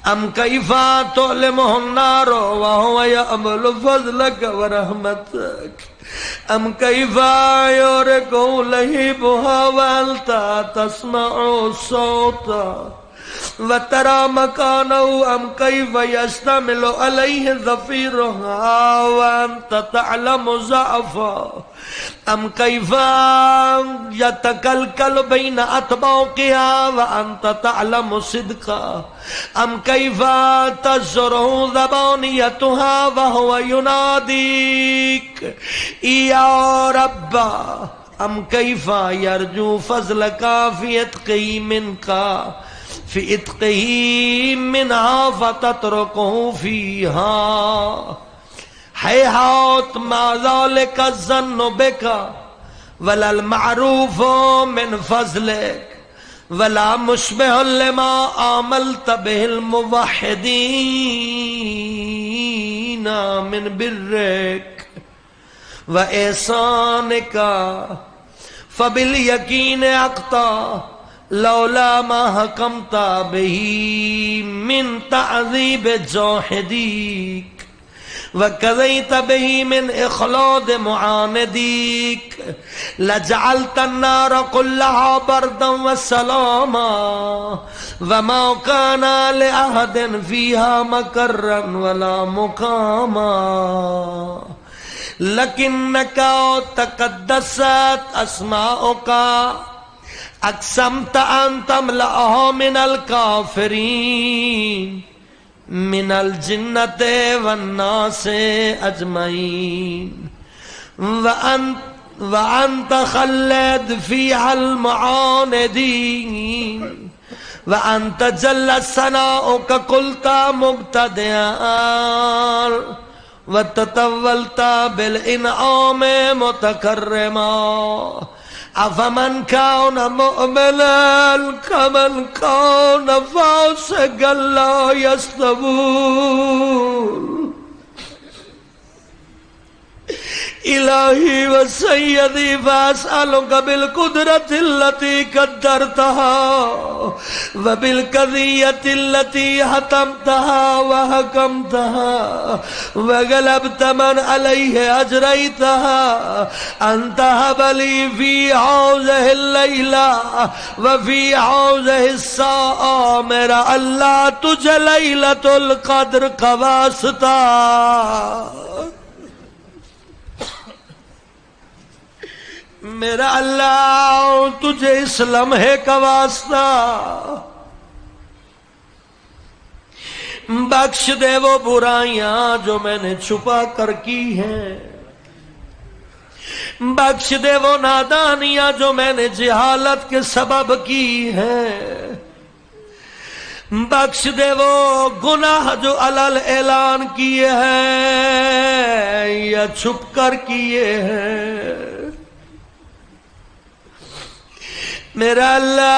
أم كيف تؤلمه النار وهو يأمل فضلك ورحمتك أم كيف يورك لهيبها وأنت تسمع صوتا وترى مكانه أم كيف يشتمل عليه ظفيرها وأنت تعلم ضعفا أم كيف يتكلكل بين أطباقها وأنت تعلم صدقا أم كيف تزره ذبانيتها وهو يناديك يا رب أم كيف يرجو فضلك في عتقه منك في عتقه منها فتتركه فيها هيهات ما ذلك الظن بك ولا المعروف من فضلك ولا مشبه لما عملت به الموحدين من برك وإحسانك فباليقين أقطع لولا ما حكمت به من تعذيب جاحديك وكذيت به من إخلاد معانديك لجعلت النار كلها بردا وسلاما وما كان لأحد فيها مكرا ولا مقاما لكنك تقدست أسماؤك أقسمت أن تملأها من الكافرين من الجنة والناس أجمعين وأنت خلد فيها المعاندين وأنت جل ثناؤك قلت مبتدئا وتطولت بالانعام متکرما افمن كان مؤمنا كمن كان فاسقا لا يستوون الہی و سیدی فاسألک بالقدرت التي قدرتها وبالقضیت التي حتمتها وحکمتها وغلبت من علیہ اجریتها انت هب لي في هذه الليلة وفي هذه الساعة میرا اللہ تجھے لیلۃ القدر کا واسطہ، میرا اللہ تجھے اس لمحے کا واسطہ بخش دے وہ برائیاں جو میں نے چھپا کر کی ہیں، بخش دے وہ نادانیاں جو میں نے جہالت کے سبب کی ہیں، بخش دے وہ گناہ جو علل اعلان کیے ہیں یا چھپ کر کیے ہیں، میرا اللہ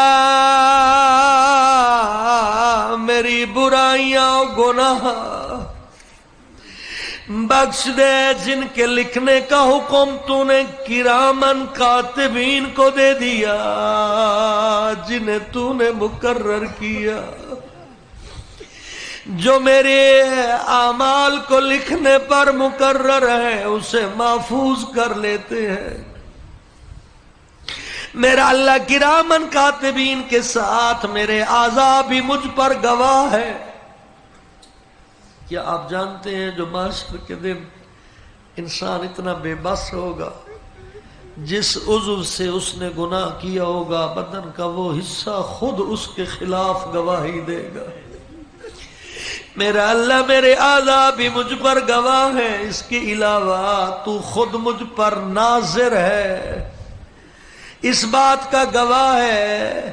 میری برائیاں و گناہ بخش دے، جن کے لکھنے کا حکم تو نے کرامن کاتبین کو دے دیا، جنہیں تو نے مقرر کیا، جو میرے اعمال کو لکھنے پر مقرر ہے اسے محفوظ کر لیتے ہیں، میرا اللہ کرامن کاتبین کے ساتھ میرے اعضاء بھی مجھ پر گواہ ہے۔ کیا آپ جانتے ہیں جو محشر کے دن انسان اتنا بے بس ہوگا، جس عضو سے اس نے گناہ کیا ہوگا بدن کا وہ حصہ خود اس کے خلاف گواہی دے گا، میرا اللہ میرے اعضاء بھی مجھ پر گواہ ہے، اس کے علاوہ تو خود مجھ پر ناظر ہے، اس بات کا گواہ ہے،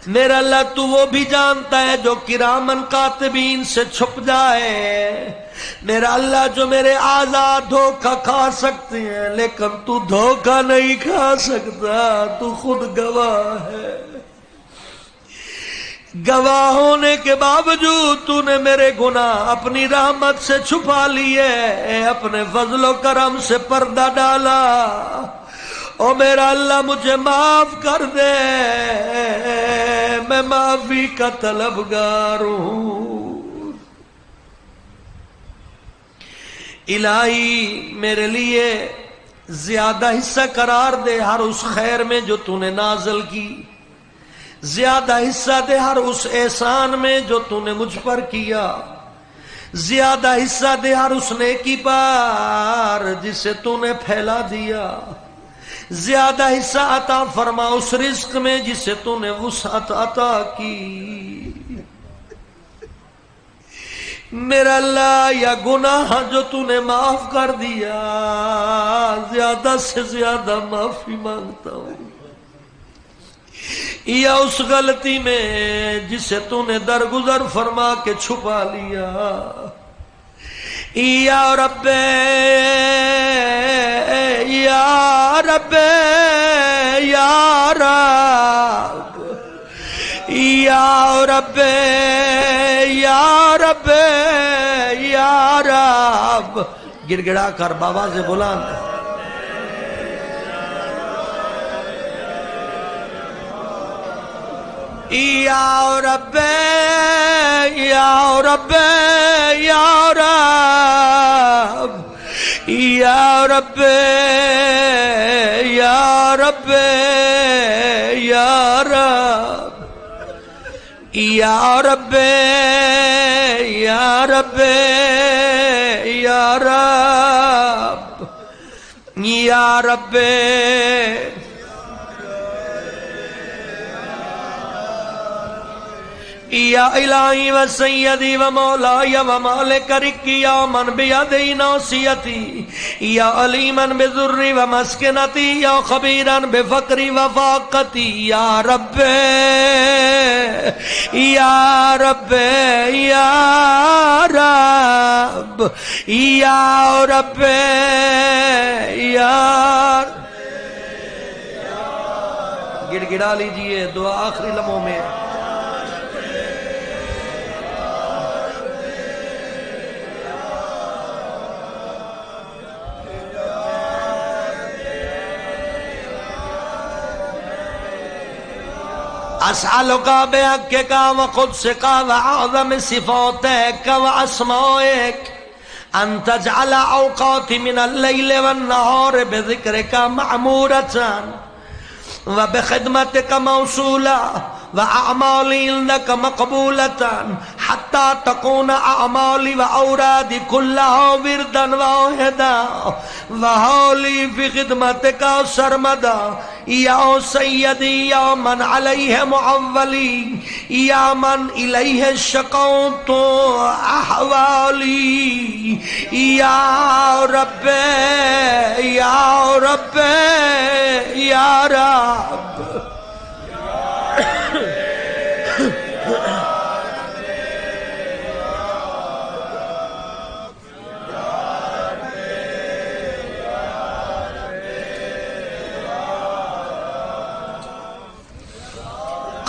میرا اللہ تو وہ بھی جانتا ہے جو کرامن کاتبین سے چھپ جائے، میرا اللہ جو میرے اعضاء دھوکہ کھا سکتے ہیں لیکن تو دھوکہ نہیں کھا سکتا، تو خود گواہ ہے، گواہ ہونے کے باوجود تو نے میرے گناہ اپنی رحمت سے چھپا لیے، اپنے فضل و کرم سے پردہ ڈالا، او میرا اللہ مجھے معاف کر دے، میں معافی کا طلبگار ہوں، الہی میرے لیے زیادہ حصہ قرار دے ہر اس خیر میں جو تو نے نازل کی، زیادہ حصہ دے ہر اس احسان میں جو تو نے مجھ پر کیا، زیادہ حصہ دے ہر اس نیکی پر جسے تو نے پھیلا دیا، زیادہ حصہ عطا فرما اس رزق میں جسے تو نے وسعت عطا کی، میرا اللہ یا گناہ جو تو نے معاف کر دیا زیادہ سے زیادہ معافی مانگتا ہوں، یا اس غلطی میں جسے تو نے درگزر فرما کے چھپا لیا، یا رب یا رب یا رب یا رب یا رب یا رب، گڑ گڑا کر بابا سے بلند، یا رب یا رب یا رب یا رب یا رب یا رب یا رب یا رب یا رب یا رب یا الہی و سیدی و مولائی و مالک رکی یا من بیدی ناصیتی یا علیما بذری و مسکنتی یا خبیرا بفقری و فاقتی یا رب یا رب یا رب یا رب یا گڑ گڑا لیجئے دعا آخری لمحوں میں اسألک بحقک و قدسک و اعظم صفاتک و اسمائک ان تجعل اوقات من اللیل والنهار بذکرک معمورة و بخدمتک موصولہ وأعمالي عندك مقبولة حتى تكون أعمالي وأورادي كلها وردا واحدا وحالي في خدمتك سرمدا یا سیدی یا من علیہ معولی یا من الیہ شکوت احوالی یا رب یا رب یا رب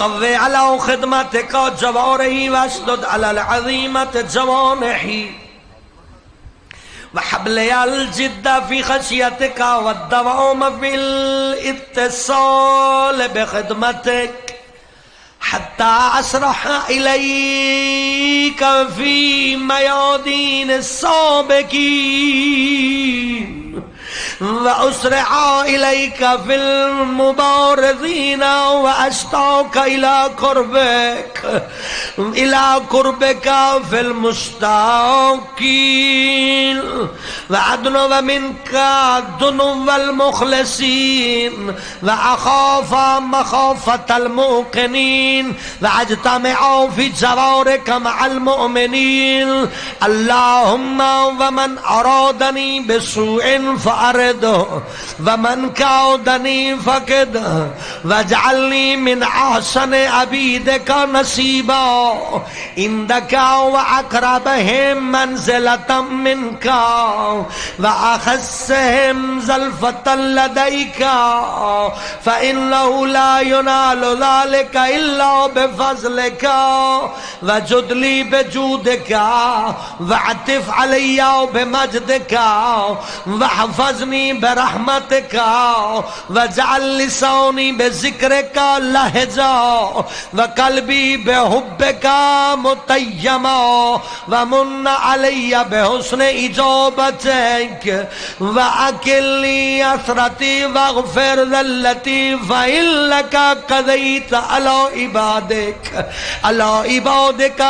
قوی علی خدمتک جوارحی واشدد علی العظیمت جوانحی وحبل الجد فی خشیتک والدوام فی الاتصال بخدمتک حتی اسرح الیک فی میادین السابقین وأسرع إليك في المبارزين وأشتاق إلى قربك في المشتاقين وأدنو منك دنو المخلصين وأخاف مخافة الموقنين وأجتمع في جوارك مع المؤمنين اللهم ومن أرادني بسوء فأرده ومن كادني فقده واجعلني من أحسن عبيدك نصيبا عندك وأقربهم منزلة منك وأخصهم زلفة لديك فإنه لا ينال ذلك إلا بفضلك وجد لي بجودك وعطف علي بمجدك واحفظني برحمتك واجعل لساني بذكرك لهجا وقلبي بحبك متيما ومن علي بحسن إجابتك وأكلني أثرتي واغفر ذلتي فإنك قضيت على عبادك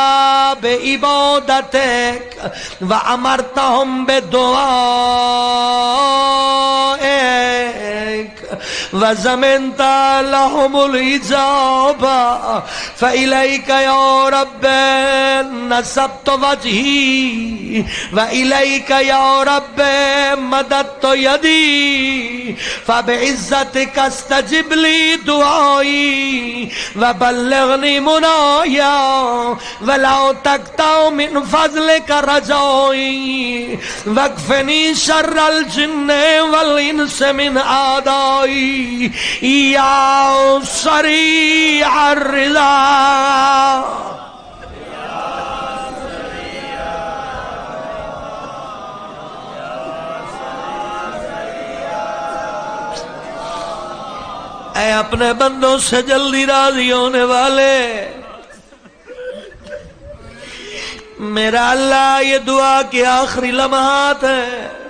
بعبادتك وأمرتهم بدعائك وزمنت لهم الإجابة فإليك يا رب نسبت وجهي وإليك يا رب مددت يدي فبعزتك استجب لي دعائي وبلغني منايا ولا تقطع من فضلك رجائي واكفني شر الجن والإنس من أعدائي يا سريع الرضا اے اپنے بندوں سے جلدی راضی ہونے والے میرا اللہ یہ دعا کے آخری لمحات ہیں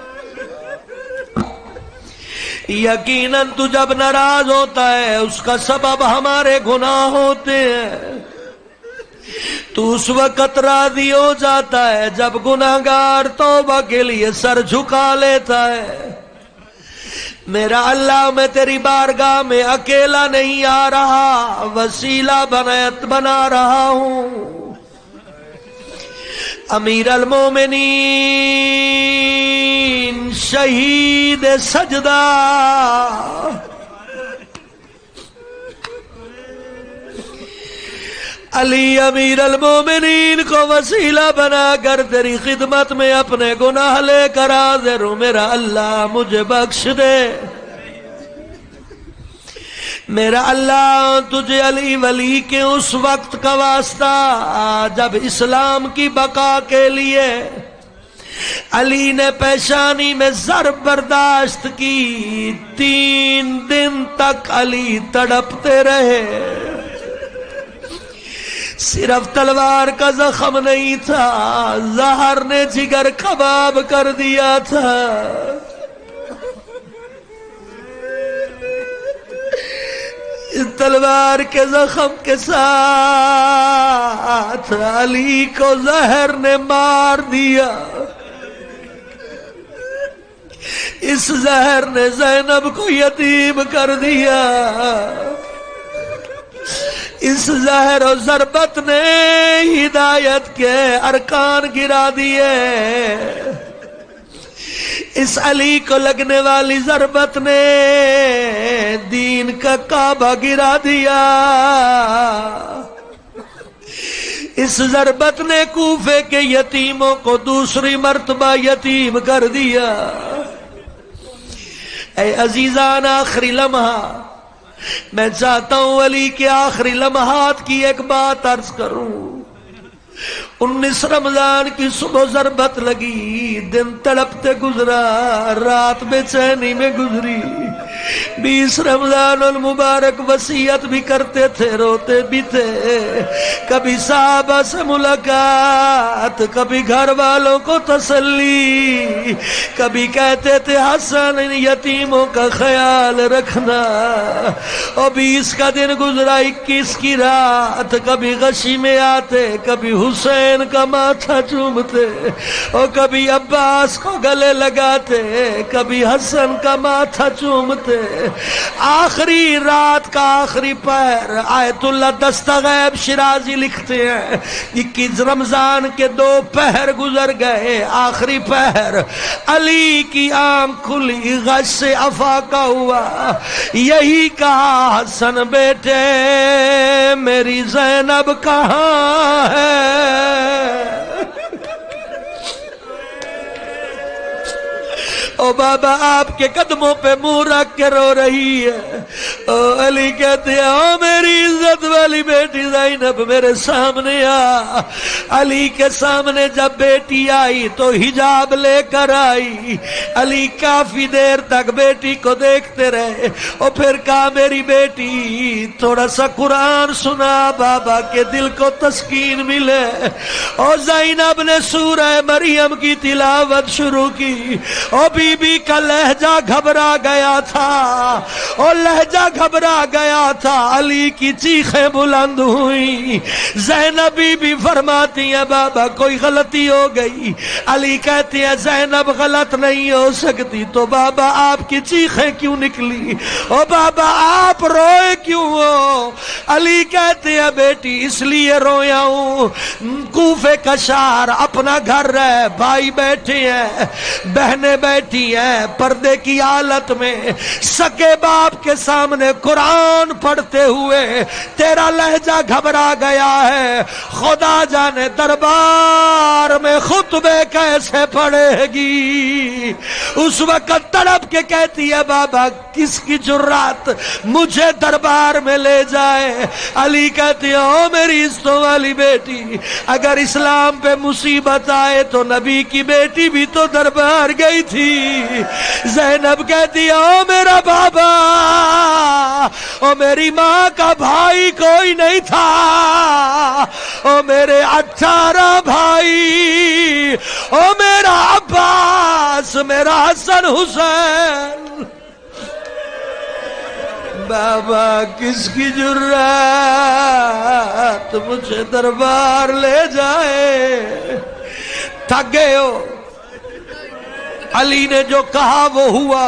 یقیناً تو جب ناراض ہوتا ہے اس کا سبب ہمارے گناہ ہوتے ہیں تو اس وقت راضی ہو جاتا ہے جب گناہگار توبہ کے لیے سر جھکا لیتا ہے میرا اللہ میں تیری بارگاہ میں اکیلا نہیں آ رہا، وسیلہ بنا رہا ہوں۔ امیر المومنین شہید سجدہ، علی امیر المومنین کو وسیلہ بنا کر تیری خدمت میں اپنے گناہ لے کر حاضر ہوں۔ میرا اللہ مجھے بخش دے۔ میرا اللہ تجھے علی ولی کے اس وقت کا واسطہ جب اسلام کی بقا کے لیے علی نے پیشانی میں ضرب برداشت کی، 3 دن تک علی تڑپتے رہے۔ صرف تلوار کا زخم نہیں تھا، زہر نے جگر کباب کر دیا تھا۔ اس تلوار کے زخم کے ساتھ علی کو زہر نے مار دیا۔ اس زہر نے زینب کو یتیم کر دیا۔ اس زہر و ضربت نے ہدایت کے ارکان گرا دیے۔ اس علی کو لگنے والی ضربت نے دین کا کعبہ گرا دیا۔ اس ضربت نے کوفے کے یتیموں کو دوسری مرتبہ یتیم کر دیا۔ اے عزیزان، آخری لمحہ میں چاہتا ہوں علی کے آخری لمحات کی ایک بات عرض کروں۔ 19 رمضان کی صبح ضربت لگی، دن تڑپتے گزرا، رات بے چینی میں گزری۔ 20 رمضان المبارک وصیت بھی کرتے تھے، روتے بھی تھے۔ کبھی صحابہ سے ملاقات، کبھی گھر والوں کو تسلی، کبھی کہتے تھے حسن ان یتیموں کا خیال رکھنا۔ اور 20 کا دن گزرا، 21 کی رات، کبھی غشی میں آتے، کبھی حسین کا ماتھا چومتے، اور کبھی عباس کو گلے لگاتے، کبھی حسن کا ماتھا چومتے۔ آخری رات کا آخری پہر، آیت اللہ دستغیب شرازی لکھتے ہیں 21 رمضان کے 2 پہر گزر گئے۔ آخری پہر علی کی آنکھ کھلی، غش سے افاقہ ہوا، یہی کہا حسن بیٹے میری زینب کہاں ہے؟ او بابا آپ کے قدموں پہ منہ رکھ کے رو رہی ہے۔ او علی کہتے ہیں او میری عزت والی بیٹی زینب میرے سامنے آ۔ علی کے سامنے جب بیٹی آئی تو حجاب لے کر آئی۔ علی کافی دیر تک بیٹی کو دیکھتے رہے، اور پھر کہا میری بیٹی تھوڑا سا قرآن سنا بابا کے دل کو تسکین ملے۔ اور زینب نے سورہ مریم کی تلاوت شروع کی۔ اور بی بی کا لہجہ گھبرا گیا تھا، اور لہجہ گھبرا گیا تھا۔ علی کی چیخیں بلند ہوئی۔ زینب بی بی فرماتی ہے بابا کوئی غلطی ہو گئی۔ علی کہتی ہے زینب غلط نہیں ہو سکتی، تو بابا آپ کی چیخیں کیوں نکلی؟ او بابا آپ روئے کیوں ہو؟ علی کہتے ہیں بیٹی اس لیے رویا ہوں، کوفے کا شہر اپنا گھر ہے، بھائی بیٹھے ہیں، بہنیں بیٹھی ہیں، پردے کی حالت میں سکے باپ کے سامنے قرآن پڑھتے ہوئے تیرا لہجہ گھبرا گیا ہے۔ خدا جانے دربار میں خطبے کیسے پڑھے گی؟ اس وقت تڑپ کے کہتی ہے بابا کس کی جرات مجھے دربار میں لے جائے؟ علی کہتی ہے او میری عزتوں والی بیٹی، اگر اسلام پہ مصیبت آئے تو نبی کی بیٹی بھی تو دربار گئی تھی۔ زینب کہتی ہے او میرا بابا، او میری ماں کا بھائی کوئی نہیں تھا، او میرے 18 بھائی، او میرا عباس، میرا حسن حسین، بابا کس کی جرات مجھے دربار لے جائے؟ تھک گئے ہو؟ علی نے جو کہا وہ ہوا۔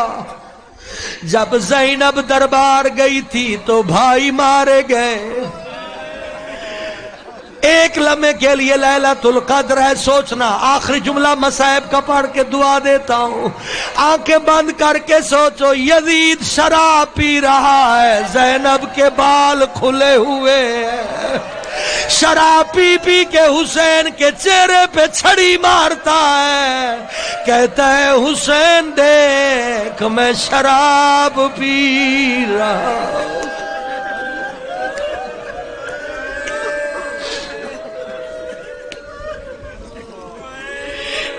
جب زینب دربار گئی تھی تو بھائی مارے گئے. ایک لمحے کے لیے لیلۃ القدر ہے سوچنا. آخری جملہ مصائب کا پڑھ کے دعا دیتا ہوں. آنکھیں بند کر کے سوچو یزید شراب پی رہا ہے, زینب کے بال کھلے ہوئے ہیں, شراب پی پی کے حسین کے چہرے پہ چھڑی مارتا ہے, کہتا ہے حسین دیکھ میں شراب پی رہا ہوں.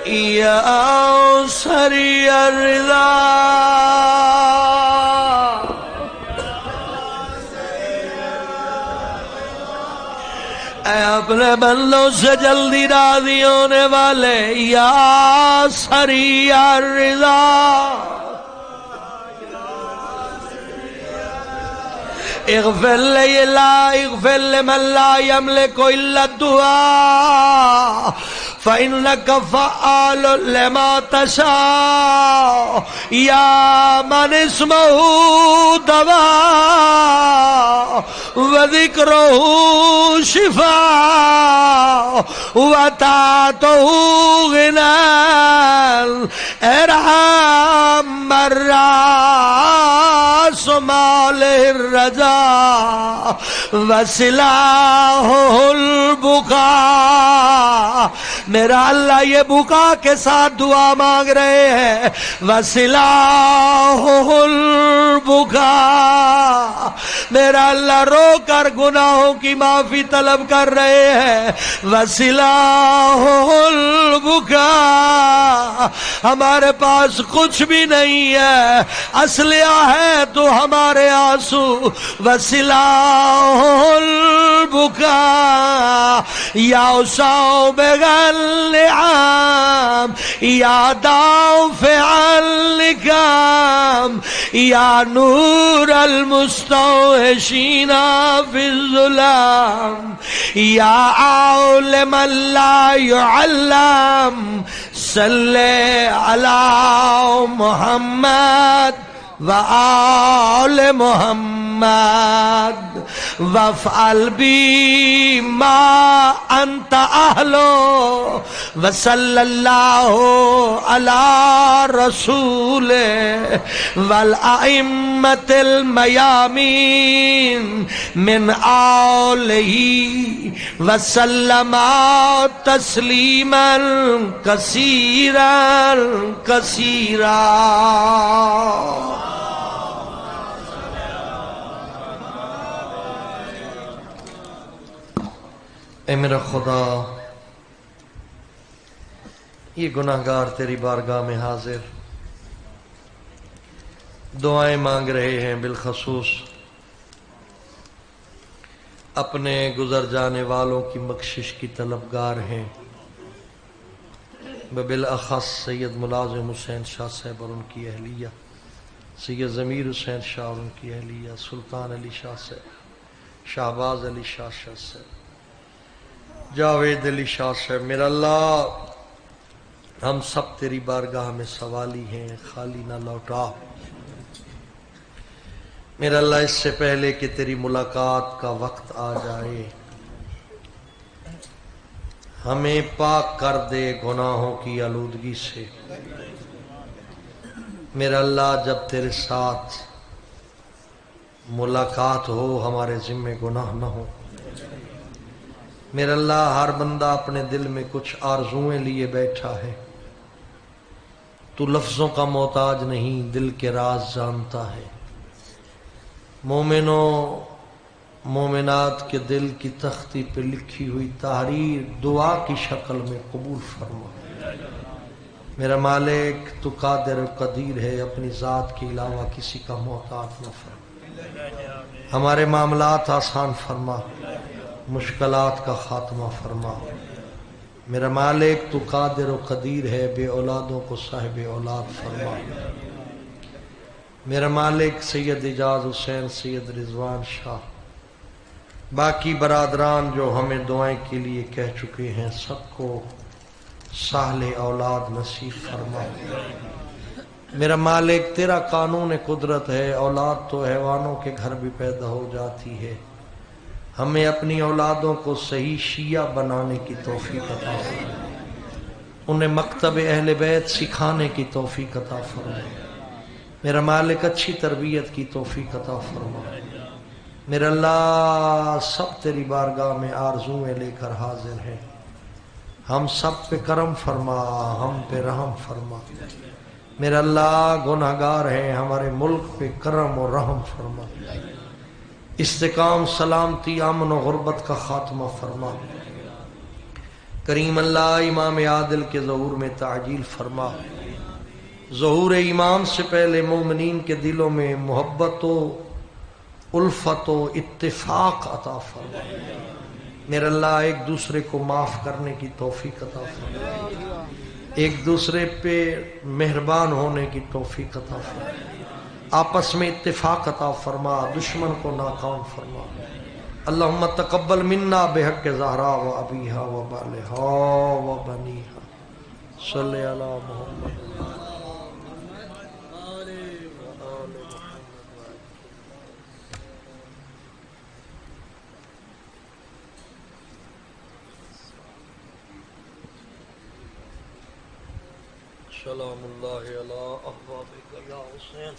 یا سری الرضا اے اپنے بندوں سے جلدی راضی ہونے والے, یا سری الرضا اغفر لي لا اغفر لمن لا يملك إلا الدعاء فإنك فعال لما تشاء يا من اسمه دواء وذكره شفاء وطاعته غنى ارحم من راس ماله الرجاء وسلاحه البكاء. میرا اللہ یہ بکا کے ساتھ دعا مانگ رہے ہیں. وسلاحه البكاء, میرا اللہ رو کر گناہوں کی معافی طلب کر رہے ہیں. وسلاحه البكاء, ہمارے پاس کچھ بھی نہیں ہے, اسلحہ ہے تو ہمارے آنسو. وسلاحه البكاء یا صوبغ اللعام یا دافع اللکام یا نور المستوحشین فی الظلام یا عالم لا يعلم صلی علی محمد وآل محمد وافعل بی ما انت اہلو وصلی اللہ علی رسول والائمت المیامین من آلہ وسلم تسلیما کثیرا کثیرا. اے میرا خدا, یہ گناہگار تیری بارگاہ میں حاضر دعائیں مانگ رہے ہیں, بالخصوص اپنے گزر جانے والوں کی بخشش کی طلبگار ہیں, بالاخص سید ملازم حسین شاہ صاحب اور ان کی اہلیہ, سید ضمیر حسین شاہ اور ان کی اہلیہ, سلطان علی شاہ صاحب, شہباز علی شاہ صاحب, جاوید علی شاہ صاحب. میرا اللہ ہم سب تیری بارگاہ میں سوالی ہیں, خالی نہ لوٹا. میرا اللہ اس سے پہلے کہ تیری ملاقات کا وقت آ جائے ہمیں پاک کر دے گناہوں کی آلودگی سے. میرا اللہ جب تیرے ساتھ ملاقات ہو ہمارے ذمہ گناہ نہ ہو. میرا اللہ ہر بندہ اپنے دل میں کچھ آرزویں لیے بیٹھا ہے, تو لفظوں کا محتاج نہیں, دل کے راز جانتا ہے. مومنوں مومنات کے دل کی تختی پہ لکھی ہوئی تحریر دعا کی شکل میں قبول فرما. میرا مالک تو قادر و قدیر ہے, اپنی ذات کے علاوہ کسی کا محتاج نہ فرما. ہمارے معاملات آسان فرما, مشکلات کا خاتمہ فرما. میرا مالک تو قادر و قدیر ہے, بے اولادوں کو صاحب اولاد فرما. میرا مالک سید اعجاز حسین, سید رضوان شاہ, باقی برادران جو ہمیں دعائیں کے لیے کہہ چکے ہیں, سب کو صالح اولاد نصیب فرما. میرا مالک تیرا قانون قدرت ہے، اولاد تو حیوانوں کے گھر بھی پیدا ہو جاتی ہے، ہمیں اپنی اولادوں کو صحیح شیعہ بنانے کی توفیق عطا فرما، انہیں مکتب اہل بیت سکھانے کی توفیق عطا فرما، میرا مالک اچھی تربیت کی توفیق عطا فرما۔ میرا اللہ سب تیری بارگاہ میں آرزویں لے کر حاضر ہیں، ہم سب پہ کرم فرما، ہم پہ رحم فرما۔ میرا اللہ گناہگار ہیں، ہمارے ملک پہ کرم و رحم فرما، استحکام سلامتی امن و غربت کا خاتمہ فرما۔ کریم اللہ امام عادل کے ظہور میں تعجیل فرما، ظہور امام سے پہلے مومنین کے دلوں میں محبت و الفت و اتفاق عطا فرما۔ میرا اللہ ایک دوسرے کو معاف کرنے کی توفیق عطا فرما، ایک دوسرے پہ مہربان ہونے کی توفیق عطا فرما، آپس میں اتفاق عطا فرما، دشمن کو ناکام فرما۔ اللہم تقبل منا بحق زہرا و ابیہا و بالہا و بنیہا، صلی علی محمد۔ سلام اللہ علی احبابک یا حسین۔